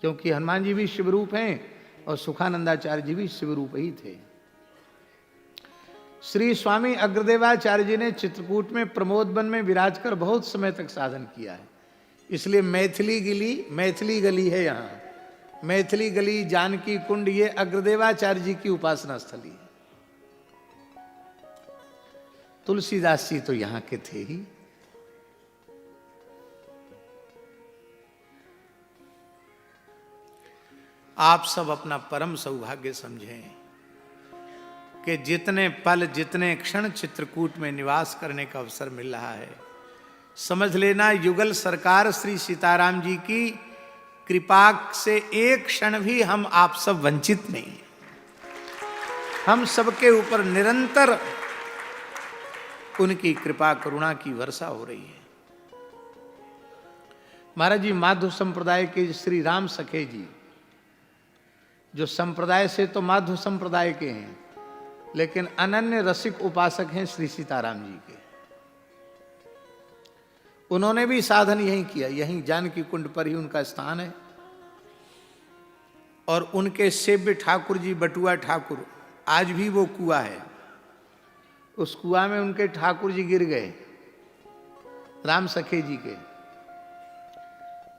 क्योंकि हनुमान जी भी शिवरूप हैं और सुखानंदाचार्य जी भी शिवरूप ही थे। श्री स्वामी अग्रदेवाचार्य जी ने चित्रकूट में प्रमोद वन में विराज कर बहुत समय तक साधन किया है। इसलिए मैथिली गली है यहाँ, मैथिली गली, जानकी कुंड, ये अग्रदेवाचार्य जी की उपासना स्थली है। तुलसीदास जी तो यहाँ के थे ही। आप सब अपना परम सौभाग्य समझें कि जितने पल, जितने क्षण चित्रकूट में निवास करने का अवसर मिल रहा है, समझ लेना युगल सरकार श्री सीताराम जी की कृपा से एक क्षण भी हम आप सब वंचित नहीं। हम सबके ऊपर निरंतर उनकी कृपा करुणा की वर्षा हो रही है। महाराज जी माधव संप्रदाय के श्री राम सखे जी, जो संप्रदाय से तो माधव संप्रदाय के हैं, लेकिन अनन्य रसिक उपासक हैं श्री सीताराम जी के। उन्होंने भी साधन यहीं किया, यहीं जानकी कुंड पर ही उनका स्थान है। और उनके सेव्य ठाकुर जी बटुआ ठाकुर, आज भी वो कुआं है, उस कुआं में उनके ठाकुर जी गिर गए, राम सखे जी के।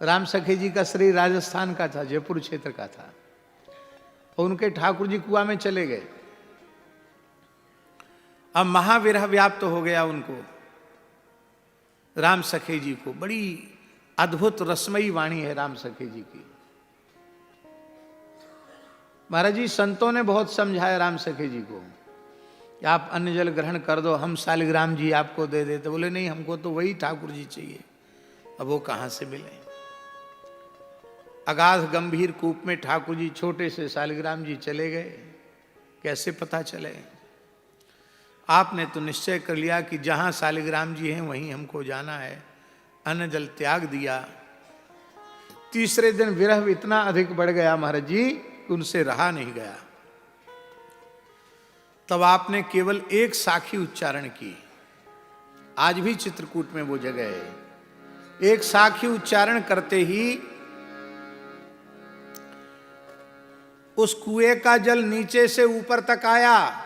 राम सखे जी का शरीर राजस्थान का था, जयपुर क्षेत्र का था, और उनके ठाकुर जी कुआं में चले गए। अब महाविरह व्याप्त हो गया उनको, राम सखे जी को। बड़ी अद्भुत रसमयी वाणी है राम सखे जी की। महाराज जी संतों ने बहुत समझाया राम सखे जी को कि आप अन्न जल ग्रहण कर दो, हम शालिग्राम जी आपको दे देते। बोले नहीं, हमको तो वही ठाकुर जी चाहिए। अब वो कहां से मिले? अगाध गंभीर कूप में ठाकुर जी छोटे से शालिग्राम जी चले गए, कैसे पता चले? आपने तो निश्चय कर लिया कि जहां शालिग्राम जी हैं वहीं हमको जाना है। अन्न जल त्याग दिया। तीसरे दिन विरह इतना अधिक बढ़ गया महाराज जी, उनसे रहा नहीं गया। तब आपने केवल एक साखी उच्चारण की। आज भी चित्रकूट में वो जगह है। एक साखी उच्चारण करते ही उस कुएं का जल नीचे से ऊपर तक आया,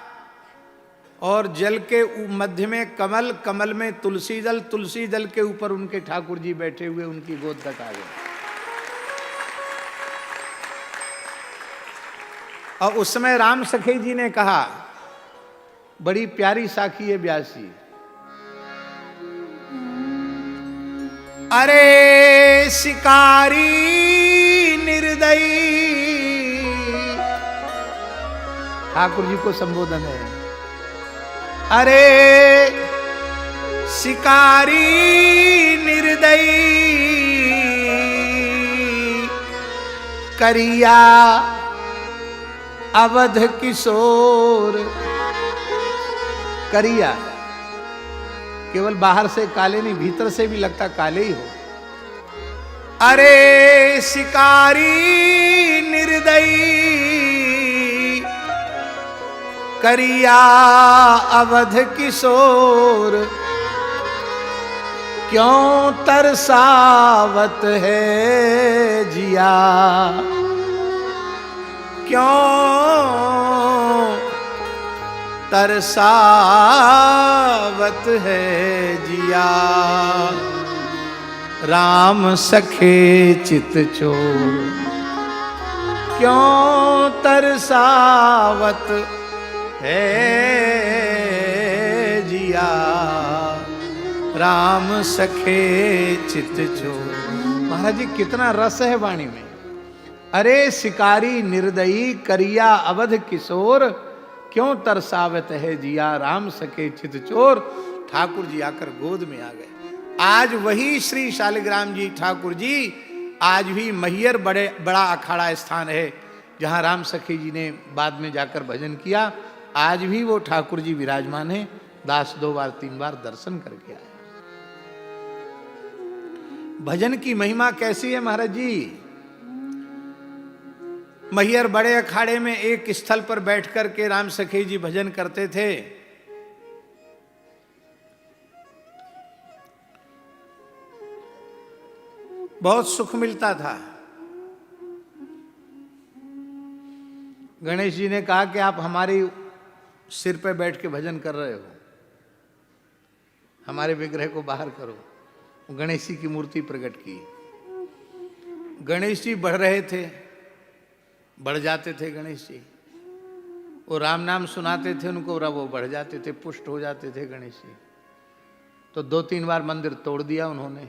और जल के मध्य में कमल, कमल में तुलसी दल, तुलसी दल के ऊपर उनके ठाकुर जी बैठे हुए उनकी गोद तक आ गए। और उस समय राम सखे जी ने कहा, बड़ी प्यारी साखी है व्यास जी। अरे शिकारी निर्दयी, ठाकुर जी को संबोधन है। अरे शिकारी निर्दयी, करिया अवध किशोर। करिया केवल बाहर से काले नहीं, भीतर से भी लगता काले ही हो। अरे शिकारी निर्दयी, करिया अवध किशोर। क्यों तरसावत है जिया, क्यों तरसावत है जिया। राम सखे चित चोर, क्यों तरसावत है जिया। राम सखे चित चोर। महाराज जी कितना रस है वाणी में। अरे शिकारी निर्दयी, करिया अवध किशोर। क्यों तरसावत है जिया, राम सखे चित चोर। ठाकुर जी आकर गोद में आ गए। आज वही श्री शालिग्राम जी ठाकुर जी, आज भी मैहर बड़ा अखाड़ा स्थान है जहां राम सखी जी ने बाद में जाकर भजन किया। आज भी वो ठाकुर जी विराजमान है। दास 2 बार 3 बार दर्शन करके आया। भजन की महिमा कैसी है महाराज जी। मैहर बड़े अखाड़े में एक स्थल पर बैठ कर के राम सखी जी भजन करते थे। बहुत सुख मिलता था। गणेश जी ने कहा कि आप हमारी सिर पे बैठ के भजन कर रहे हो, हमारे विग्रह को बाहर करो। गणेश जी की मूर्ति प्रकट की। गणेश जी बढ़ रहे थे, बढ़ जाते थे गणेश जी। वो राम नाम सुनाते थे उनको, वो बढ़ जाते थे, पुष्ट हो जाते थे गणेश जी। तो 2-3 बार मंदिर तोड़ दिया उन्होंने।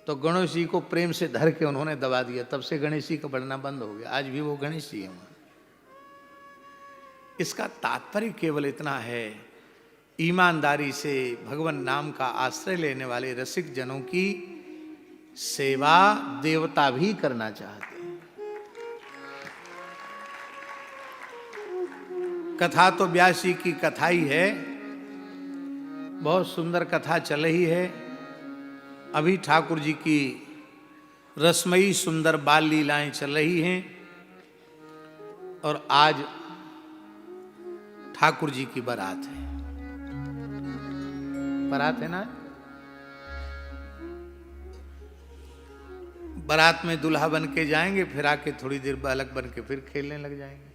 तो गणेश जी को प्रेम से धर के उन्होंने दबा दिया। तब से गणेश जी का बढ़ना बंद हो गया। आज भी वो गणेश जी है वहां। इसका तात्पर्य केवल इतना है, ईमानदारी से भगवान नाम का आश्रय लेने वाले रसिक जनों की सेवा देवता भी करना चाहते हैं। कथा तो व्यास जी की कथा ही है, बहुत सुंदर कथा चल रही है। अभी ठाकुर जी की रसमयी सुंदर बाल लीलाएं चल रही हैं, और आज ठाकुर जी की बारात है। बारात है ना। बारात में दूल्हा बन के जाएंगे, फिर आके थोड़ी देर बालक बन के फिर खेलने लग जाएंगे।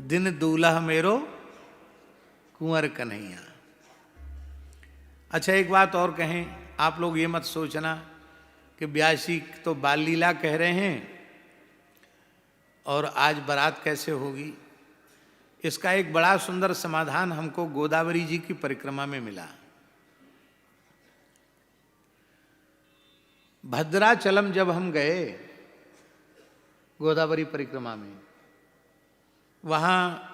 दिन दूल्हा मेरो कुंवर कन्हैया। अच्छा, एक बात और कहें, आप लोग ये मत सोचना कि ब्यासी तो बाल लीला कह रहे हैं और आज बारात कैसे होगी। इसका एक बड़ा सुंदर समाधान हमको गोदावरी जी की परिक्रमा में मिला। भद्राचलम जब हम गए गोदावरी परिक्रमा में, वहाँ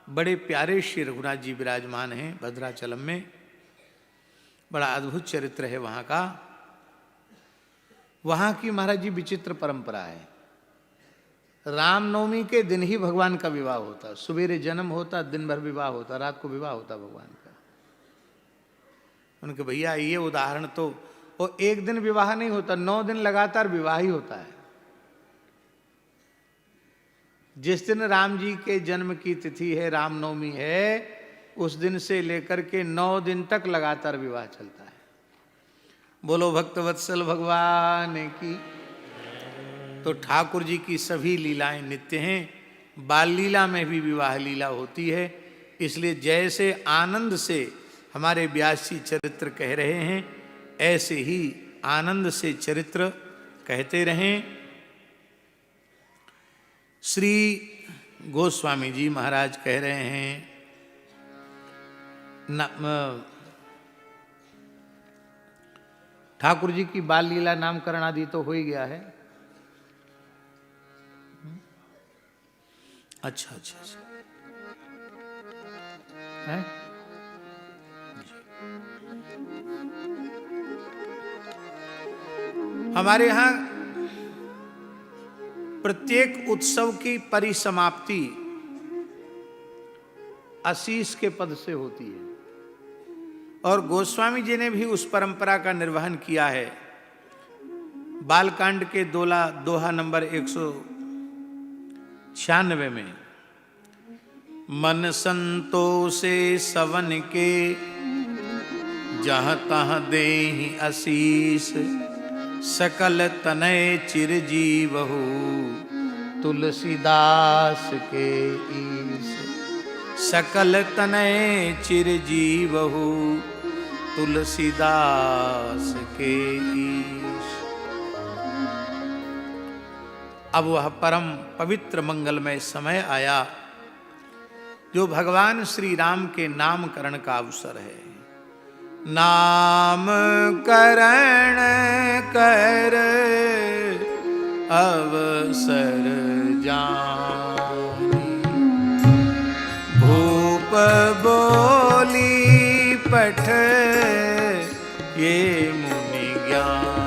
बड़े प्यारे श्री रघुनाथ जी विराजमान हैं भद्राचलम में। बड़ा अद्भुत चरित्र है वहाँ का। वहाँ की महाराज जी विचित्र परंपरा है। रामनवमी के दिन ही भगवान का विवाह होता, सुबेरे जन्म होता, दिन भर विवाह होता, रात को विवाह होता भगवान का। उनके भैया ये उदाहरण तो, वो एक दिन विवाह नहीं होता, 9 दिन लगातार विवाह ही होता है। जिस दिन राम जी के जन्म की तिथि है, रामनवमी है, उस दिन से लेकर के 9 दिन तक लगातार विवाह चलता है। बोलो भक्तवत्सल भगवान की। तो ठाकुर जी की सभी लीलाएं नित्य हैं। बाल लीला में भी विवाह लीला होती है। इसलिए जैसे आनंद से हमारे व्यास जी चरित्र कह रहे हैं, ऐसे ही आनंद से चरित्र कहते रहें। श्री गोस्वामी जी महाराज कह रहे हैं, ठाकुर जी की बाल लीला नामकरण आदि तो हो ही गया है। अच्छा अच्छा अच्छा है? हमारे यहाँ प्रत्येक उत्सव की परिसमाप्ति आशीष के पद से होती है और गोस्वामी जी ने भी उस परंपरा का निर्वहन किया है। बालकांड के दोहा नंबर 196 में, मन संतोषे सवन के जहाँ तहाँ देहि आशीष, सकल तनय चिरजीवहु तुलसीदास के ईश। सकल तनय चिरजीवहु तुलसीदास के ईश। अब वह परम पवित्र मंगलमय समय आया जो भगवान श्री राम के नामकरण का अवसर है। नामकरण कर अवसर जानी, भूप बोली पठ ये मुनि ज्ञान।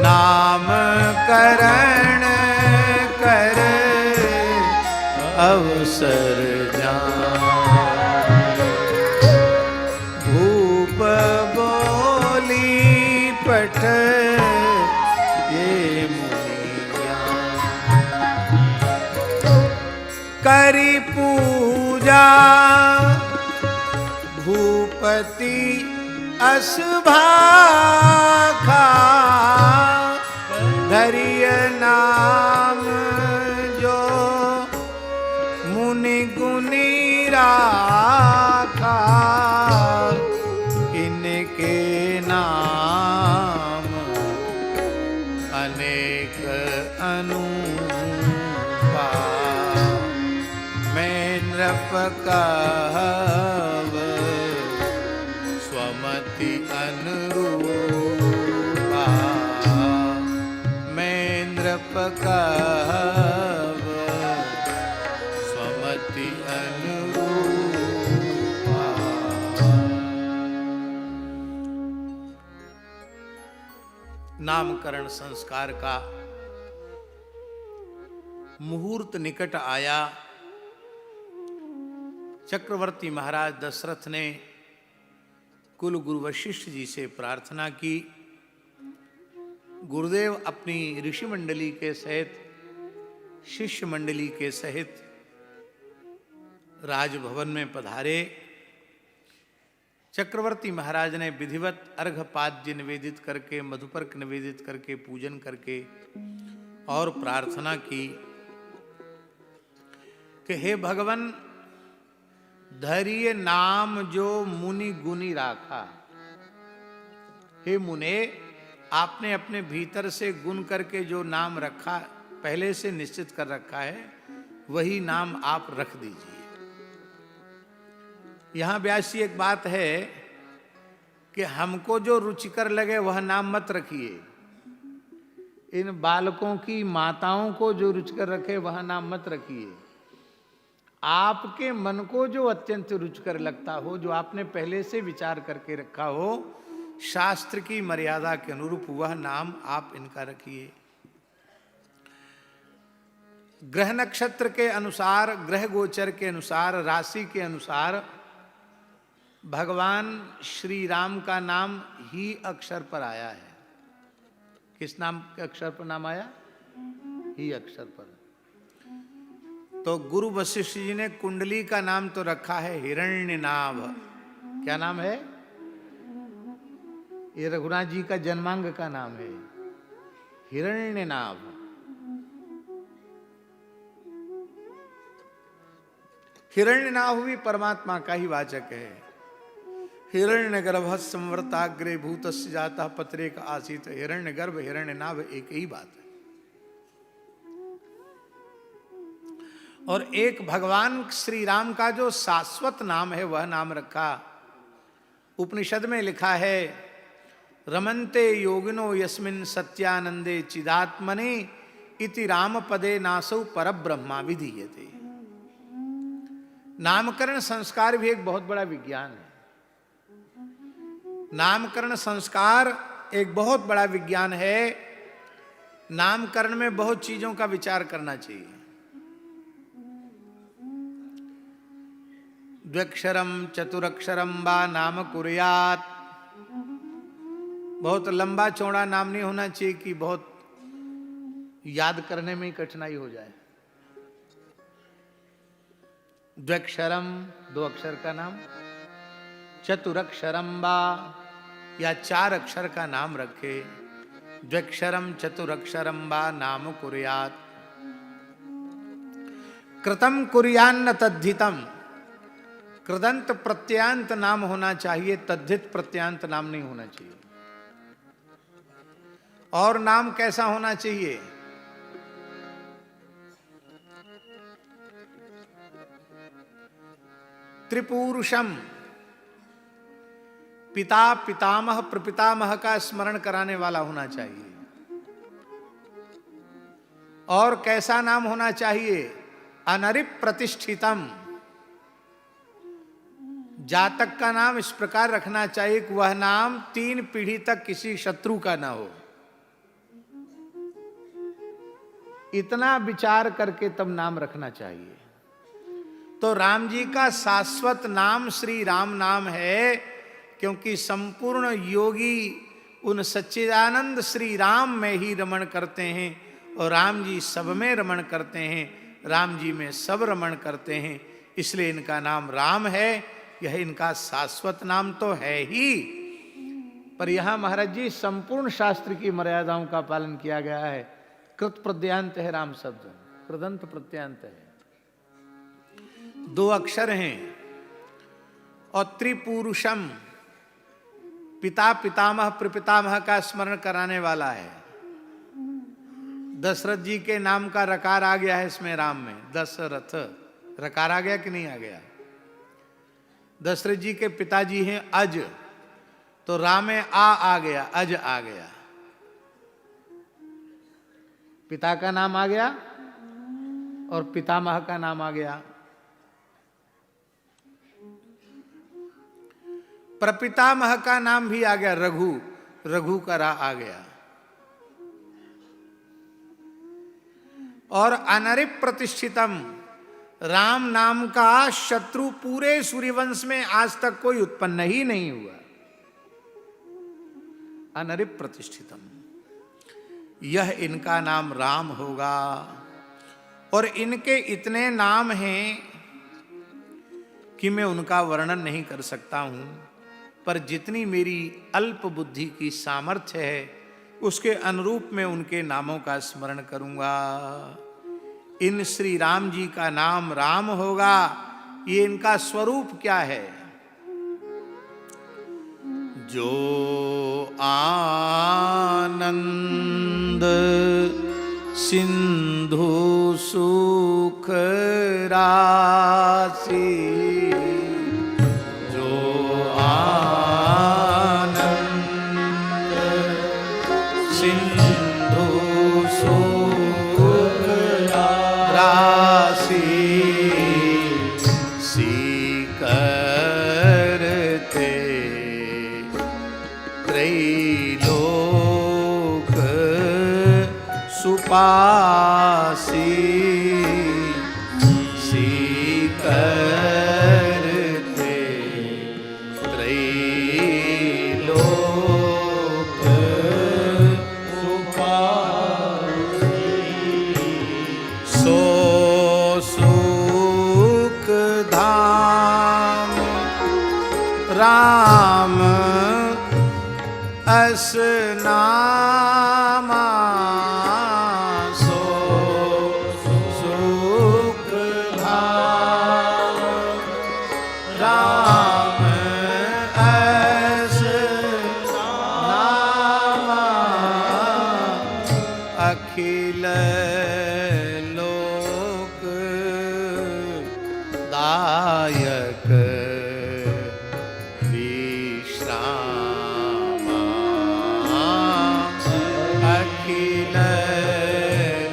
नामकरण कर अवसर जान, भूप बोली पठ ये मुनि ज्ञान। करी पूजा भूपति असभाखा, धरिय नाम जो मुनि गुनी राखा। इनके नाम अनेक अनुपा, मैं नृप कहव स्वमति अनुरूपा। मैं नृप कहव स्वमति अनुरूपा। नामकरण संस्कार का मुहूर्त निकट आया। चक्रवर्ती महाराज दशरथ ने कुल गुरु वशिष्ठ जी से प्रार्थना की। गुरुदेव अपनी ऋषि मंडली के सहित, शिष्य मंडली के सहित राजभवन में पधारे। चक्रवर्ती महाराज ने विधिवत अर्घपाद्य निवेदित करके, मधुपर्क निवेदित करके, पूजन करके और प्रार्थना की कि हे भगवान, धैर्य नाम जो मुनि गुनी राखा। हे मुने, आपने अपने भीतर से गुण करके जो नाम रखा, पहले से निश्चित कर रखा है, वही नाम आप रख दीजिए। यहां व्यास जी एक बात है कि हमको जो रुचिकर लगे वह नाम मत रखिए। इन बालकों की माताओं को जो रुचिकर रखे वह नाम मत रखिए। आपके मन को जो अत्यंत रुचिकर लगता हो, जो आपने पहले से विचार करके रखा हो, शास्त्र की मर्यादा के अनुरूप वह नाम आप इनका रखिए। ग्रह नक्षत्र के अनुसार, ग्रह गोचर के अनुसार, राशि के अनुसार भगवान श्री राम का नाम ही अक्षर पर आया है। किस नाम के अक्षर पर नाम आया? ही अक्षर पर। तो गुरु वशिष्ठ जी ने कुंडली का नाम तो रखा है हिरण्यनाभ। क्या नाम है? ये रघुनाथ जी का जन्मांग का नाम है हिरण्यनाभ। हिरण्यनाभ भी परमात्मा का ही वाचक है। हिरण्यगर्भ संवर्ताग्रे भूतस्य जाता पत्रे का आसीत। हिरण्यगर्भ हिरण्यनाभ एक ही बात है। और एक भगवान श्री राम का जो शाश्वत नाम है वह नाम रखा। उपनिषद में लिखा है, रमन्ते योगिनो यस्मिन् सत्यानंदे चिदात्मने इति राम पदे नासौ परब्रह्मा विधीयते। नामकरण संस्कार भी एक बहुत बड़ा विज्ञान है। नामकरण संस्कार एक बहुत बड़ा विज्ञान है। नामकरण में बहुत चीजों का विचार करना चाहिए। द्व्यक्षरम चतुरक्षरम वा नाम कुर्यात्। बहुत लंबा चौड़ा नाम नहीं होना चाहिए कि बहुत याद करने में ही कठिनाई हो जाए। द्व्यक्षरम, 2 अक्षर का नाम, चतुरक्षरम वा या 4 अक्षर का नाम रखे। द्व्यक्षरम चतुरक्षरम वा नाम कुर्यात्। कृतम कुर्यान्न तद्धितम। कृदंत प्रत्यांत नाम होना चाहिए, तद्धित प्रत्यांत नाम नहीं होना चाहिए। और नाम कैसा होना चाहिए? त्रिपुरुषम, पिता पितामह प्रपितामह का स्मरण कराने वाला होना चाहिए। और कैसा नाम होना चाहिए? अनरिप प्रतिष्ठितम। जातक का नाम इस प्रकार रखना चाहिए कि वह नाम 3 पीढ़ी तक किसी शत्रु का ना हो। इतना विचार करके तब नाम रखना चाहिए। तो राम जी का शाश्वत नाम श्री राम नाम है, क्योंकि संपूर्ण योगी उन सच्चिदानंद श्री राम में ही रमण करते हैं और राम जी सब में रमण करते हैं, राम जी में सब रमण करते हैं। इसलिए इनका नाम राम है। यह इनका शाश्वत नाम तो है ही, पर यहां महाराज जी संपूर्ण शास्त्र की मर्यादाओं का पालन किया गया है। कृत प्रत्यांत है राम शब्द, कृदंत प्रत्यांत है। 2 अक्षर हैं। और त्रिपुरुषम, पिता पितामह प्रपितामह का स्मरण कराने वाला है। दशरथ जी के नाम का रकार आ गया है इसमें राम में। दशरथ रकार आ गया कि नहीं आ गया? दशरथ जी के पिताजी हैं अज, तो राम में आ गया, अज आ गया। पिता का नाम आ गया और पितामह का नाम आ गया। प्रपितामह का नाम भी आ गया, रघु, रघु का रा आ गया। और अनरिप प्रतिष्ठितम, राम नाम का शत्रु पूरे सूर्यवंश में आज तक कोई उत्पन्न ही नहीं हुआ। अनरिप प्रतिष्ठितम, यह इनका नाम राम होगा। और इनके इतने नाम हैं कि मैं उनका वर्णन नहीं कर सकता हूं। पर जितनी मेरी अल्प बुद्धि की सामर्थ्य है उसके अनुरूप मैं उनके नामों का स्मरण करूंगा। इन श्री राम जी का नाम राम होगा, ये इनका स्वरूप क्या है? जो आनंद सिंधु सुख राशि, जो आनंद सिंधु सुख राशि, करते त्रैलोक सुपासी, करते त्रैलोक सुपासी, सो सुख धाम राम अस नामा, सो सुख धाम राम अस नामा, अखिल लोक दायक अखिल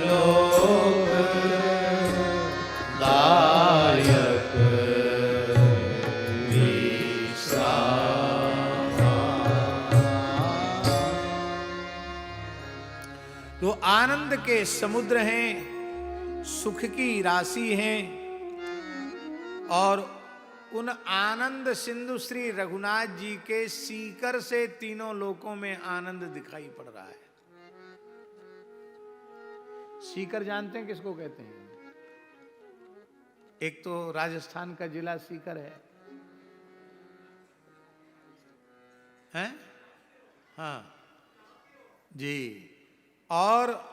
लोक दायक तो आनंद के समुद्र हैं, सुख की राशि हैं, और उन आनंद सिंधु श्री रघुनाथ जी के सीकर से तीनों लोकों में आनंद दिखाई पड़ रहा है। सीकर जानते हैं किसको कहते हैं? एक तो राजस्थान का जिला सीकर है? हाँ जी। और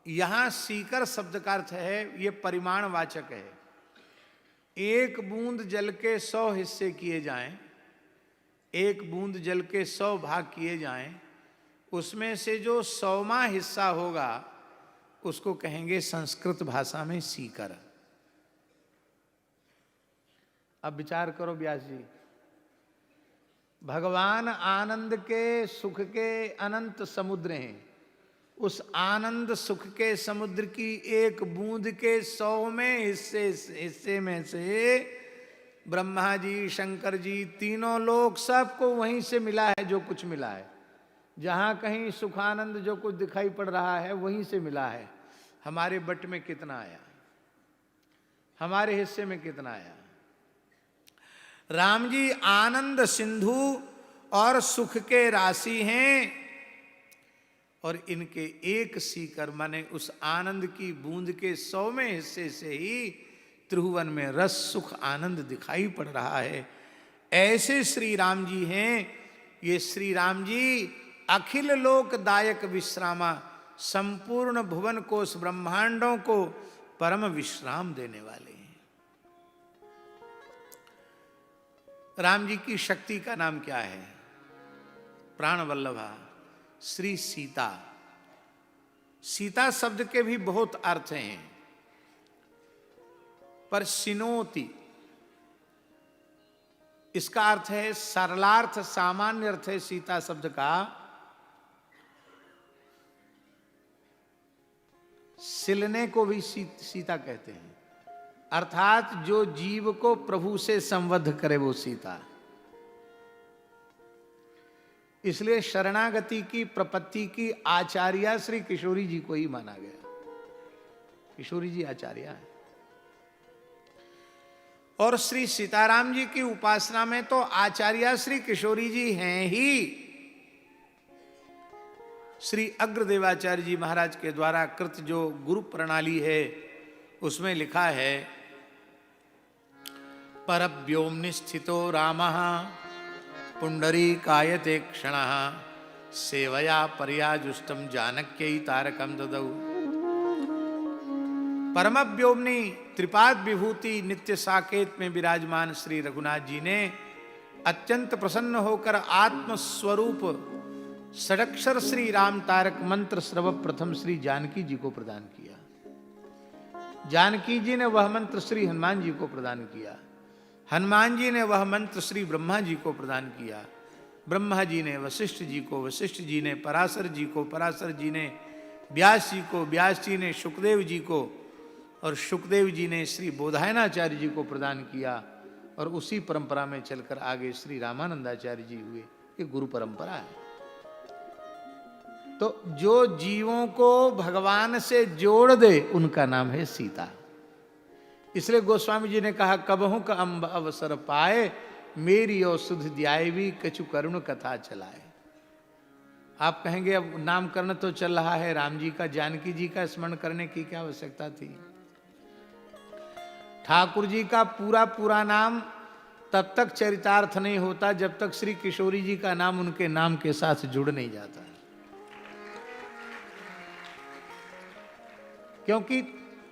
यहां सीकर शब्द का अर्थ है, ये परिमाण वाचक है। एक बूंद जल के 100 हिस्से किए जाएं, एक बूंद जल के 100 भाग किए जाएं, उसमें से जो 100वां हिस्सा होगा उसको कहेंगे संस्कृत भाषा में सीकर। अब विचार करो व्यास जी, भगवान आनंद के सुख के अनंत समुद्र हैं, उस आनंद सुख के समुद्र की एक बूंद के 100वें हिस्से में से ब्रह्मा जी, शंकर जी, तीनों लोग सबको वहीं से मिला है जो कुछ मिला है। जहां कहीं सुखानंद जो कुछ दिखाई पड़ रहा है वहीं से मिला है। हमारे बट में कितना आया, हमारे हिस्से में कितना आया? राम जी आनंद सिंधु और सुख के राशि हैं, और इनके एक सीकर माने उस आनंद की बूंद के 100वें हिस्से से ही त्रिभुवन में रस सुख आनंद दिखाई पड़ रहा है। ऐसे श्री राम जी हैं। ये श्री राम जी अखिल लोक दायक विश्रामा, संपूर्ण भुवन कोश ब्रह्मांडों को परम विश्राम देने वाले हैं। राम जी की शक्ति का नाम क्या है? प्राण वल्लभा श्री सीता। सीता शब्द के भी बहुत अर्थ हैं, पर सिनोति इसका अर्थ है सरलार्थ, सामान्य अर्थ है सीता शब्द का सिलने को भी सीता कहते हैं, अर्थात जो जीव को प्रभु से संबद्ध करे वो सीता। इसलिए शरणागति की प्रपत्ति की आचार्य श्री किशोरी जी को ही माना गया। किशोरी जी आचार्य है। और श्री सीताराम जी की उपासना में तो आचार्य श्री किशोरी जी हैं ही। श्री अग्रदेवाचार्य जी महाराज के द्वारा कृत जो गुरु प्रणाली है उसमें लिखा है, परव्योम्नि स्थितो रामः पुंडरीकायते क्षणः सेवया पर्याजुष्टम जानक्यै तारकम ददौ। परम व्योमनी त्रिपाद विभूति नित्य साकेत में विराजमान श्री रघुनाथ जी ने अत्यंत प्रसन्न होकर आत्मस्वरूप षडक्षर श्री राम तारक मंत्र सर्वप्रथम श्री जानकी जी को प्रदान किया। जानकी जी ने वह मंत्र श्री हनुमान जी को प्रदान किया। हनुमान जी ने वह मंत्र श्री ब्रह्मा जी को प्रदान किया। ब्रह्मा जी ने वशिष्ठ जी को, वशिष्ठ जी ने पराशर जी को, पराशर जी ने व्यास जी को, व्यास जी ने शुकदेव जी को, और शुकदेव जी ने श्री बोधायनाचार्य जी को प्रदान किया। और उसी परंपरा में चलकर आगे श्री रामानंदाचार्य जी हुए। ये गुरु परंपरा है। तो जो जीवों को भगवान से जोड़ दे उनका नाम है सीता। इसलिए गोस्वामी जी ने कहा, कबहू का अम्ब अवसर पाए, मेरी और सुध द्यायवी कछु करुण कथा चलाए। आप कहेंगे अब नामकरण तो चल रहा है राम जी का, जानकी जी का स्मरण करने की क्या आवश्यकता थी? ठाकुर जी का पूरा नाम तब तक चरितार्थ नहीं होता जब तक श्री किशोरी जी का नाम उनके नाम के साथ जुड़ नहीं जाता। क्योंकि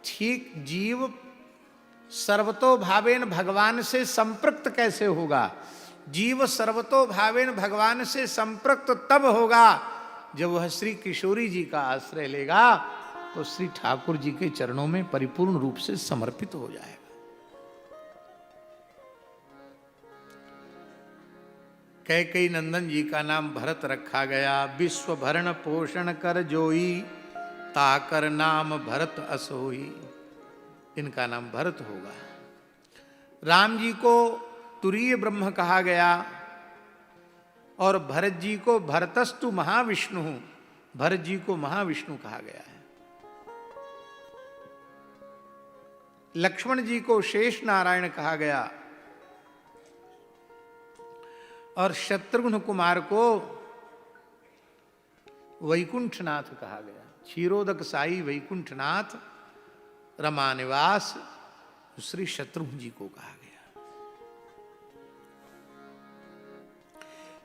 ठीक जीव सर्वतो भावेन भगवान से संपृक्त कैसे होगा? जीव सर्वतो भावेन भगवान से संपृक्त तब होगा जब वह श्री किशोरी जी का आश्रय लेगा, तो श्री ठाकुर जी के चरणों में परिपूर्ण रूप से समर्पित हो जाएगा। कैकेयी नंदन जी का नाम भरत रखा गया। विश्व भरण पोषण कर जोई, ताकर नाम भरत असोई। इनका नाम भरत होगा। राम जी को तुरीय ब्रह्म कहा गया और भरत जी को भरतस्तु महाविष्णु, भरत जी को महाविष्णु कहा गया है। लक्ष्मण जी को शेष नारायण कहा गया और शत्रुघ्न कुमार को वैकुंठनाथ कहा गया। क्षीरोदक साई वैकुंठनाथ रमा निवास श्री शत्रुघ्न जी को कहा गया।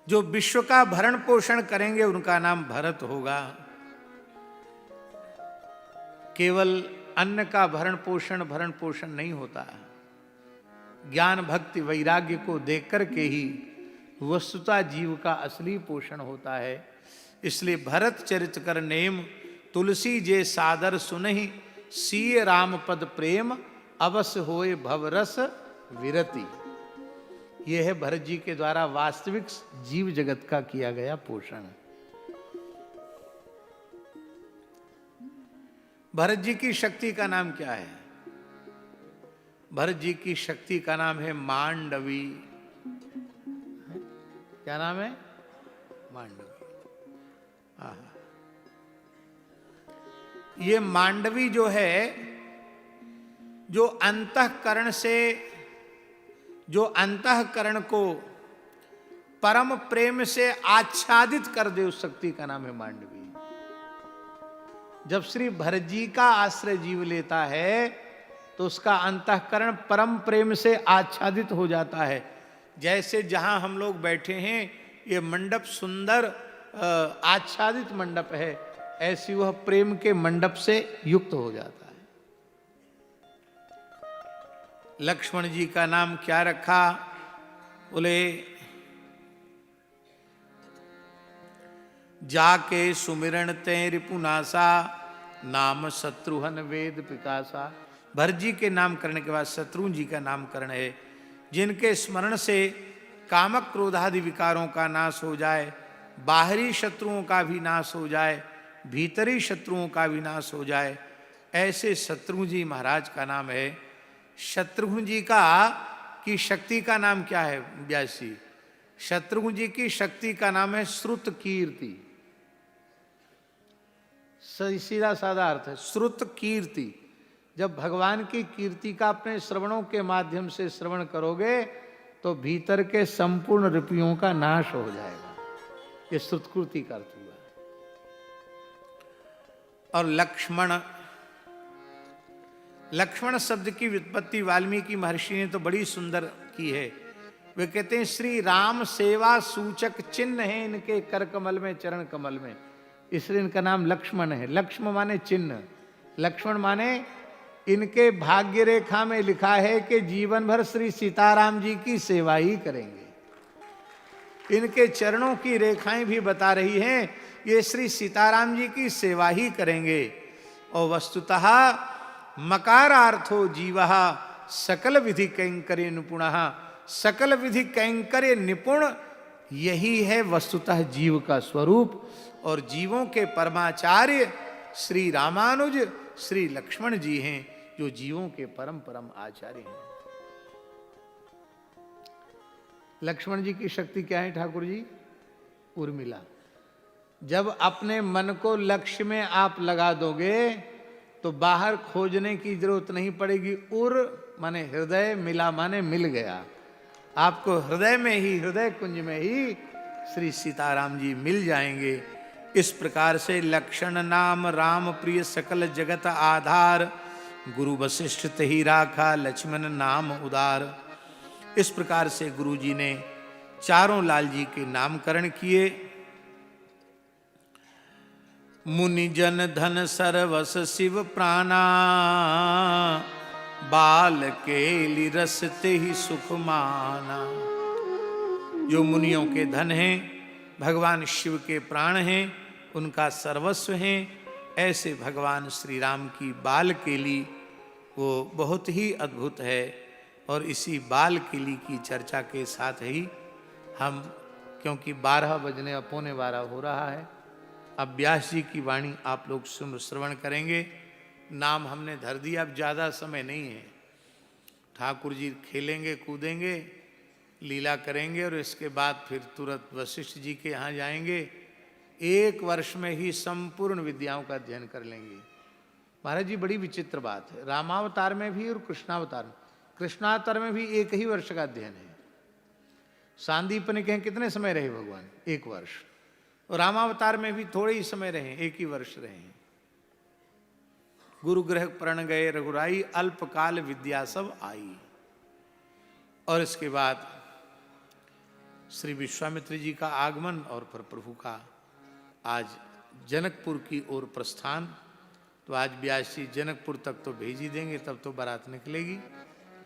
जो विश्व का भरण पोषण करेंगे उनका नाम भरत होगा। केवल अन्न का भरण पोषण नहीं होता। ज्ञान भक्ति वैराग्य को देख करके ही वस्तुता जीव का असली पोषण होता है। इसलिए भरत चरित कर नेम, तुलसी जे सादर सुनहि, सीय राम पद प्रेम, अवश्य होए भवरस विरति। यह है भरत जी के द्वारा वास्तविक जीव जगत का किया गया पोषण। भरत जी की शक्ति का नाम क्या है? भरत जी की शक्ति का नाम है मांडवी। क्या नाम है? मांडवी। ये मांडवी जो है, जो अंतःकरण को परम प्रेम से आच्छादित कर दे, उस शक्ति का नाम है मांडवी। जब श्री भरत जी का आश्रय जीव लेता है तो उसका अंतःकरण परम प्रेम से आच्छादित हो जाता है। जैसे जहां हम लोग बैठे हैं, ये मंडप सुंदर आच्छादित मंडप है, ऐसी वह प्रेम के मंडप से युक्त हो जाता है। लक्ष्मण जी का नाम क्या रखा? बोले जाके सुमिरन ते रिपुनासा, नाम शत्रुघ्न वेद पिकासा। भरत जी के नाम करने के बाद शत्रुघ्न जी का नामकरण है, जिनके स्मरण से कामक क्रोधादि विकारों का नाश हो जाए, बाहरी शत्रुओं का भी नाश हो जाए, भीतरी शत्रुओं का भी नाश हो जाए, ऐसे शत्रुघ्न जी महाराज का नाम है। शत्रुघ्न जी की शक्ति का नाम क्या है व्यास जी? शत्रुघ्न जी की शक्ति का नाम है श्रुत कीर्ति। सीधा साधा अर्थ है श्रुत कीर्ति। जब भगवान की कीर्ति का अपने श्रवणों के माध्यम से श्रवण करोगे तो भीतर के संपूर्ण रिपुओं का नाश हो जाएगा। ये श्रुतकीर्ति का अर्थ हुआ। और लक्ष्मण शब्द की व्युत्पत्ति वाल्मीकि महर्षि ने तो बड़ी सुंदर की है। वे कहते हैं श्री राम सेवा सूचक चिन्ह है इनके कर कमल में, चरण कमल में, इसलिए इनका नाम लक्ष्मण है। लक्ष्मण माने चिन्ह, लक्ष्मण माने इनके भाग्य रेखा में लिखा है कि जीवन भर श्री सीताराम जी की सेवा ही करेंगे। इनके चरणों की रेखाएं भी बता रही हैं ये श्री सीताराम जी की सेवा ही करेंगे। और वस्तुतः मकारार्थो जीवः सकल विधि कैंकर्य निपुणः, सकल विधि कैंकर्य निपुण यही है वस्तुतः जीव का स्वरूप। और जीवों के परमाचार्य श्री रामानुज श्री लक्ष्मण जी हैं, जो जीवों के परम परम आचार्य हैं। लक्ष्मण जी की शक्ति क्या है ठाकुर जी? उर्मिला। जब अपने मन को लक्ष्य में आप लगा दोगे तो बाहर खोजने की जरूरत नहीं पड़ेगी। उर माने हृदय, मिला माने मिल गया। आपको हृदय में ही, हृदय कुंज में ही श्री सीताराम जी मिल जाएंगे। इस प्रकार से लक्षण नाम राम प्रिय सकल जगत आधार, गुरु वशिष्ठ तहि राखा लक्ष्मण नाम उदार। इस प्रकार से गुरु जी ने चारों लाल जी के नामकरण किए। मुनि जन धन सर्वस शिव प्राणा, बाल केली रसते ही सुख माना। जो मुनियों के धन हैं, भगवान शिव के प्राण हैं, उनका सर्वस्व हैं, ऐसे भगवान श्री राम की बाल केली वो बहुत ही अद्भुत है। और इसी बाल केली की चर्चा के साथ ही हम, क्योंकि 12 बजने 11:15 हो रहा है, अब व्यास जी की वाणी आप लोग श्रवण करेंगे। नाम हमने धर दिया, अब ज़्यादा समय नहीं है। ठाकुर जी खेलेंगे, कूदेंगे, लीला करेंगे और इसके बाद फिर तुरंत वशिष्ठ जी के यहाँ जाएंगे। 1 वर्ष में ही संपूर्ण विद्याओं का अध्ययन कर लेंगे। महाराज जी बड़ी विचित्र बात है, रामावतार में भी और कृष्णावतार में, कृष्णावतार में भी 1 ही वर्ष का अध्ययन है। सांदीपनि के कितने समय रहे भगवान? 1 वर्ष। और रामावतार में भी थोड़े ही समय रहे, 1 ही वर्ष रहे। गुरु ग्रह प्रण गए रघुराई, अल्पकाल विद्या सब आई। और इसके बाद श्री विश्वामित्र जी का आगमन और फिर प्रभु का आज जनकपुर की ओर प्रस्थान। तो आज व्यास जी जनकपुर तक तो भेज ही देंगे, तब तो बारात निकलेगी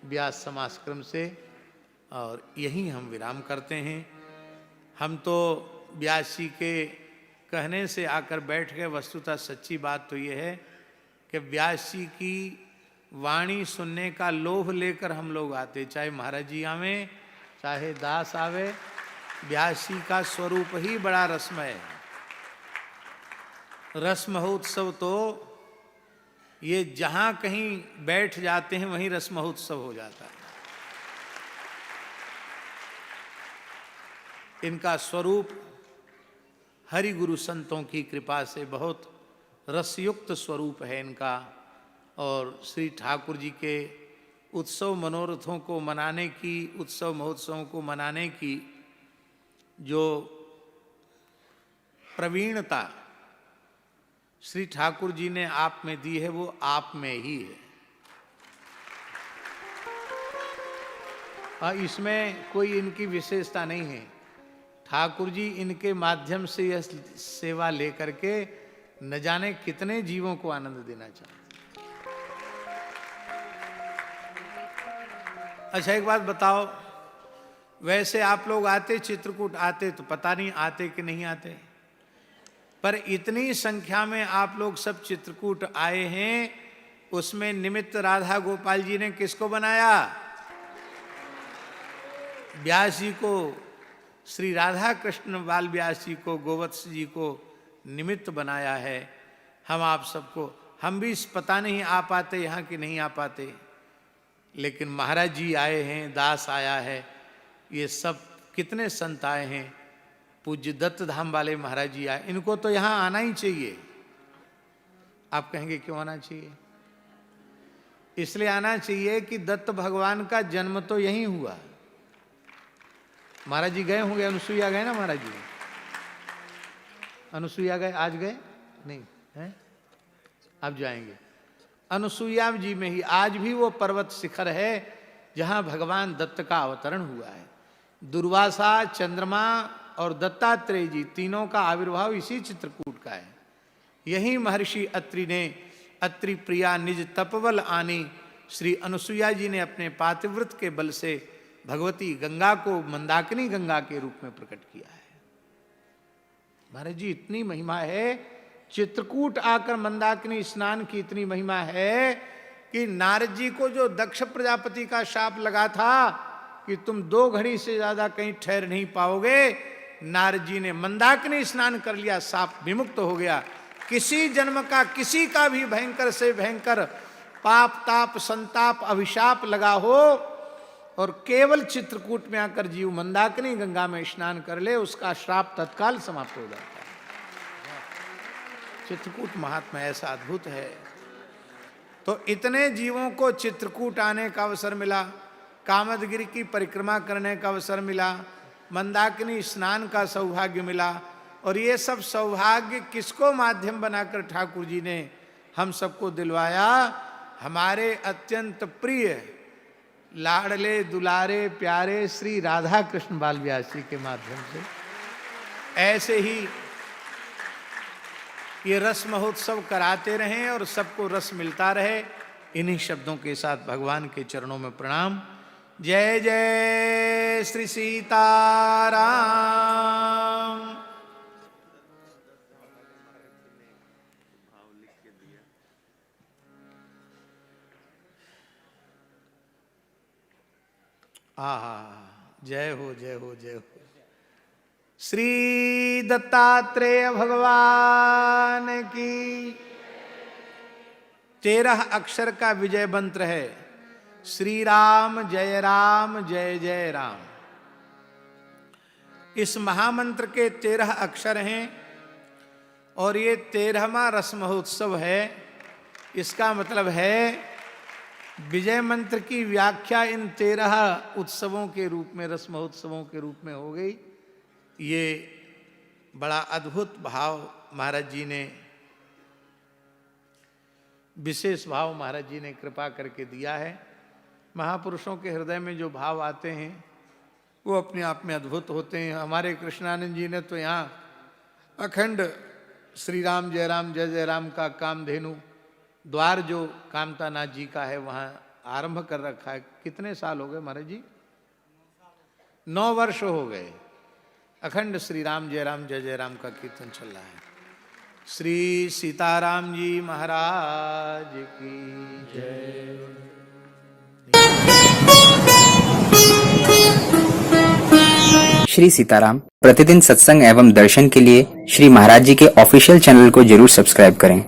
व्यास समासक्रम से। और यहीं हम विराम करते हैं। हम तो व्यास जी के कहने से आकर बैठ गए। वस्तुतः सच्ची बात तो ये है कि व्यास जी की वाणी सुनने का लोभ लेकर हम लोग आते, चाहे महाराज जी आवे चाहे दास आवे। व्यास जी का स्वरूप ही बड़ा रसमय है। रस महोत्सव तो ये जहां कहीं बैठ जाते हैं वहीं रस महोत्सव हो जाता है। इनका स्वरूप हरि गुरु संतों की कृपा से बहुत रसयुक्त स्वरूप है इनका। और श्री ठाकुर जी के उत्सव मनोरथों को मनाने की, उत्सव महोत्सवों को मनाने की जो प्रवीणता श्री ठाकुर जी ने आप में दी है, वो आप में ही है। और इसमें कोई इनकी विशेषता नहीं है। ठाकुर जी इनके माध्यम से यह सेवा लेकर के न जाने कितने जीवों को आनंद देना चाहते। अच्छा एक बात बताओ, वैसे आप लोग आते चित्रकूट आते तो पता नहीं आते कि नहीं आते, पर इतनी संख्या में आप लोग सब चित्रकूट आए हैं, उसमें निमित्त राधा गोपाल जी ने किसको बनाया? व्यास जी को, श्री राधा कृष्ण बाल व्यास जी को, गोवत्स जी को निमित्त बनाया है। हम आप सबको, हम भी पता नहीं आ पाते यहाँ कि नहीं आ पाते, लेकिन महाराज जी आए हैं, दास आया है, ये सब कितने संत आए हैं, पूज्य दत्त धाम वाले महाराज जी आए, इनको तो यहाँ आना ही चाहिए। आप कहेंगे क्यों आना चाहिए? इसलिए आना चाहिए कि दत्त भगवान का जन्म तो यहीं हुआ। महाराज जी गए होंगे, अनुसुईया गए ना महाराज जी? अनुसुईया गए, आज गए नहीं हैं? अब जाएंगे। अनुसुईया जी में ही आज भी वो पर्वत शिखर है जहां भगवान दत्त का अवतरण हुआ है। दुर्वासा, चंद्रमा और दत्तात्रेय जी तीनों का आविर्भाव इसी चित्रकूट का है। यही महर्षि अत्रि ने, अत्रि प्रिया निज तपबल आनी, श्री अनुसुईया जी ने अपने पातिव्रत के बल से भगवती गंगा को मंदाकिनी गंगा के रूप में प्रकट किया है। महाराज जी इतनी महिमा है, चित्रकूट आकर मंदाकिनी स्नान की इतनी महिमा है कि नारद जी को जो दक्ष प्रजापति का शाप लगा था कि तुम 2 घड़ी से ज्यादा कहीं ठहर नहीं पाओगे, नारद जी ने मंदाकिनी स्नान कर लिया, शाप विमुक्त हो गया। किसी जन्म का, किसी का भी भयंकर से भयंकर पाप, ताप, संताप, अभिशाप लगा हो और केवल चित्रकूट में आकर जीव मंदाकिनी गंगा में स्नान कर ले, उसका श्राप तत्काल समाप्त हो जाता है। चित्रकूट महात्मा ऐसा अद्भुत है। तो इतने जीवों को चित्रकूट आने का अवसर मिला, कामदगिरि की परिक्रमा करने का अवसर मिला, मंदाकिनी स्नान का सौभाग्य मिला, और ये सब सौभाग्य किसको माध्यम बनाकर ठाकुर जी ने हम सबको दिलवाया? हमारे अत्यंत प्रिय, लाडले, दुलारे, प्यारे श्री राधा कृष्ण बाल व्यास जी के माध्यम से। ऐसे ही ये रस महोत्सव कराते रहें और सबको रस मिलता रहे। इन्हीं शब्दों के साथ भगवान के चरणों में प्रणाम। जय जय श्री सीताराम। आहा, जय हो, जय हो, जय हो। श्री दत्तात्रेय भगवान की। 13 अक्षर का विजय मंत्र है, श्री राम जय जय राम। इस महामंत्र के 13 अक्षर हैं और ये 13वां रस महोत्सव है। इसका मतलब है विजय मंत्र की व्याख्या इन 13 उत्सवों के रूप में, रस महोत्सवों के रूप में हो गई। ये बड़ा अद्भुत भाव महाराज जी ने, विशेष भाव महाराज जी ने कृपा करके दिया है। महापुरुषों के हृदय में जो भाव आते हैं वो अपने आप में अद्भुत होते हैं। हमारे कृष्णानंद जी ने तो यहाँ अखंड श्री राम जय जय राम का कामधेनु द्वार जो कामतानाथ जी का है वहाँ आरंभ कर रखा है। कितने साल हो गए महाराज जी? 9 वर्ष हो गए। अखंड श्री राम जय जय राम का कीर्तन चल रहा है। श्री सीताराम जी महाराज की जय। श्री सीताराम प्रतिदिन सत्संग एवं दर्शन के लिए श्री महाराज जी के ऑफिशियल चैनल को जरूर सब्सक्राइब करें।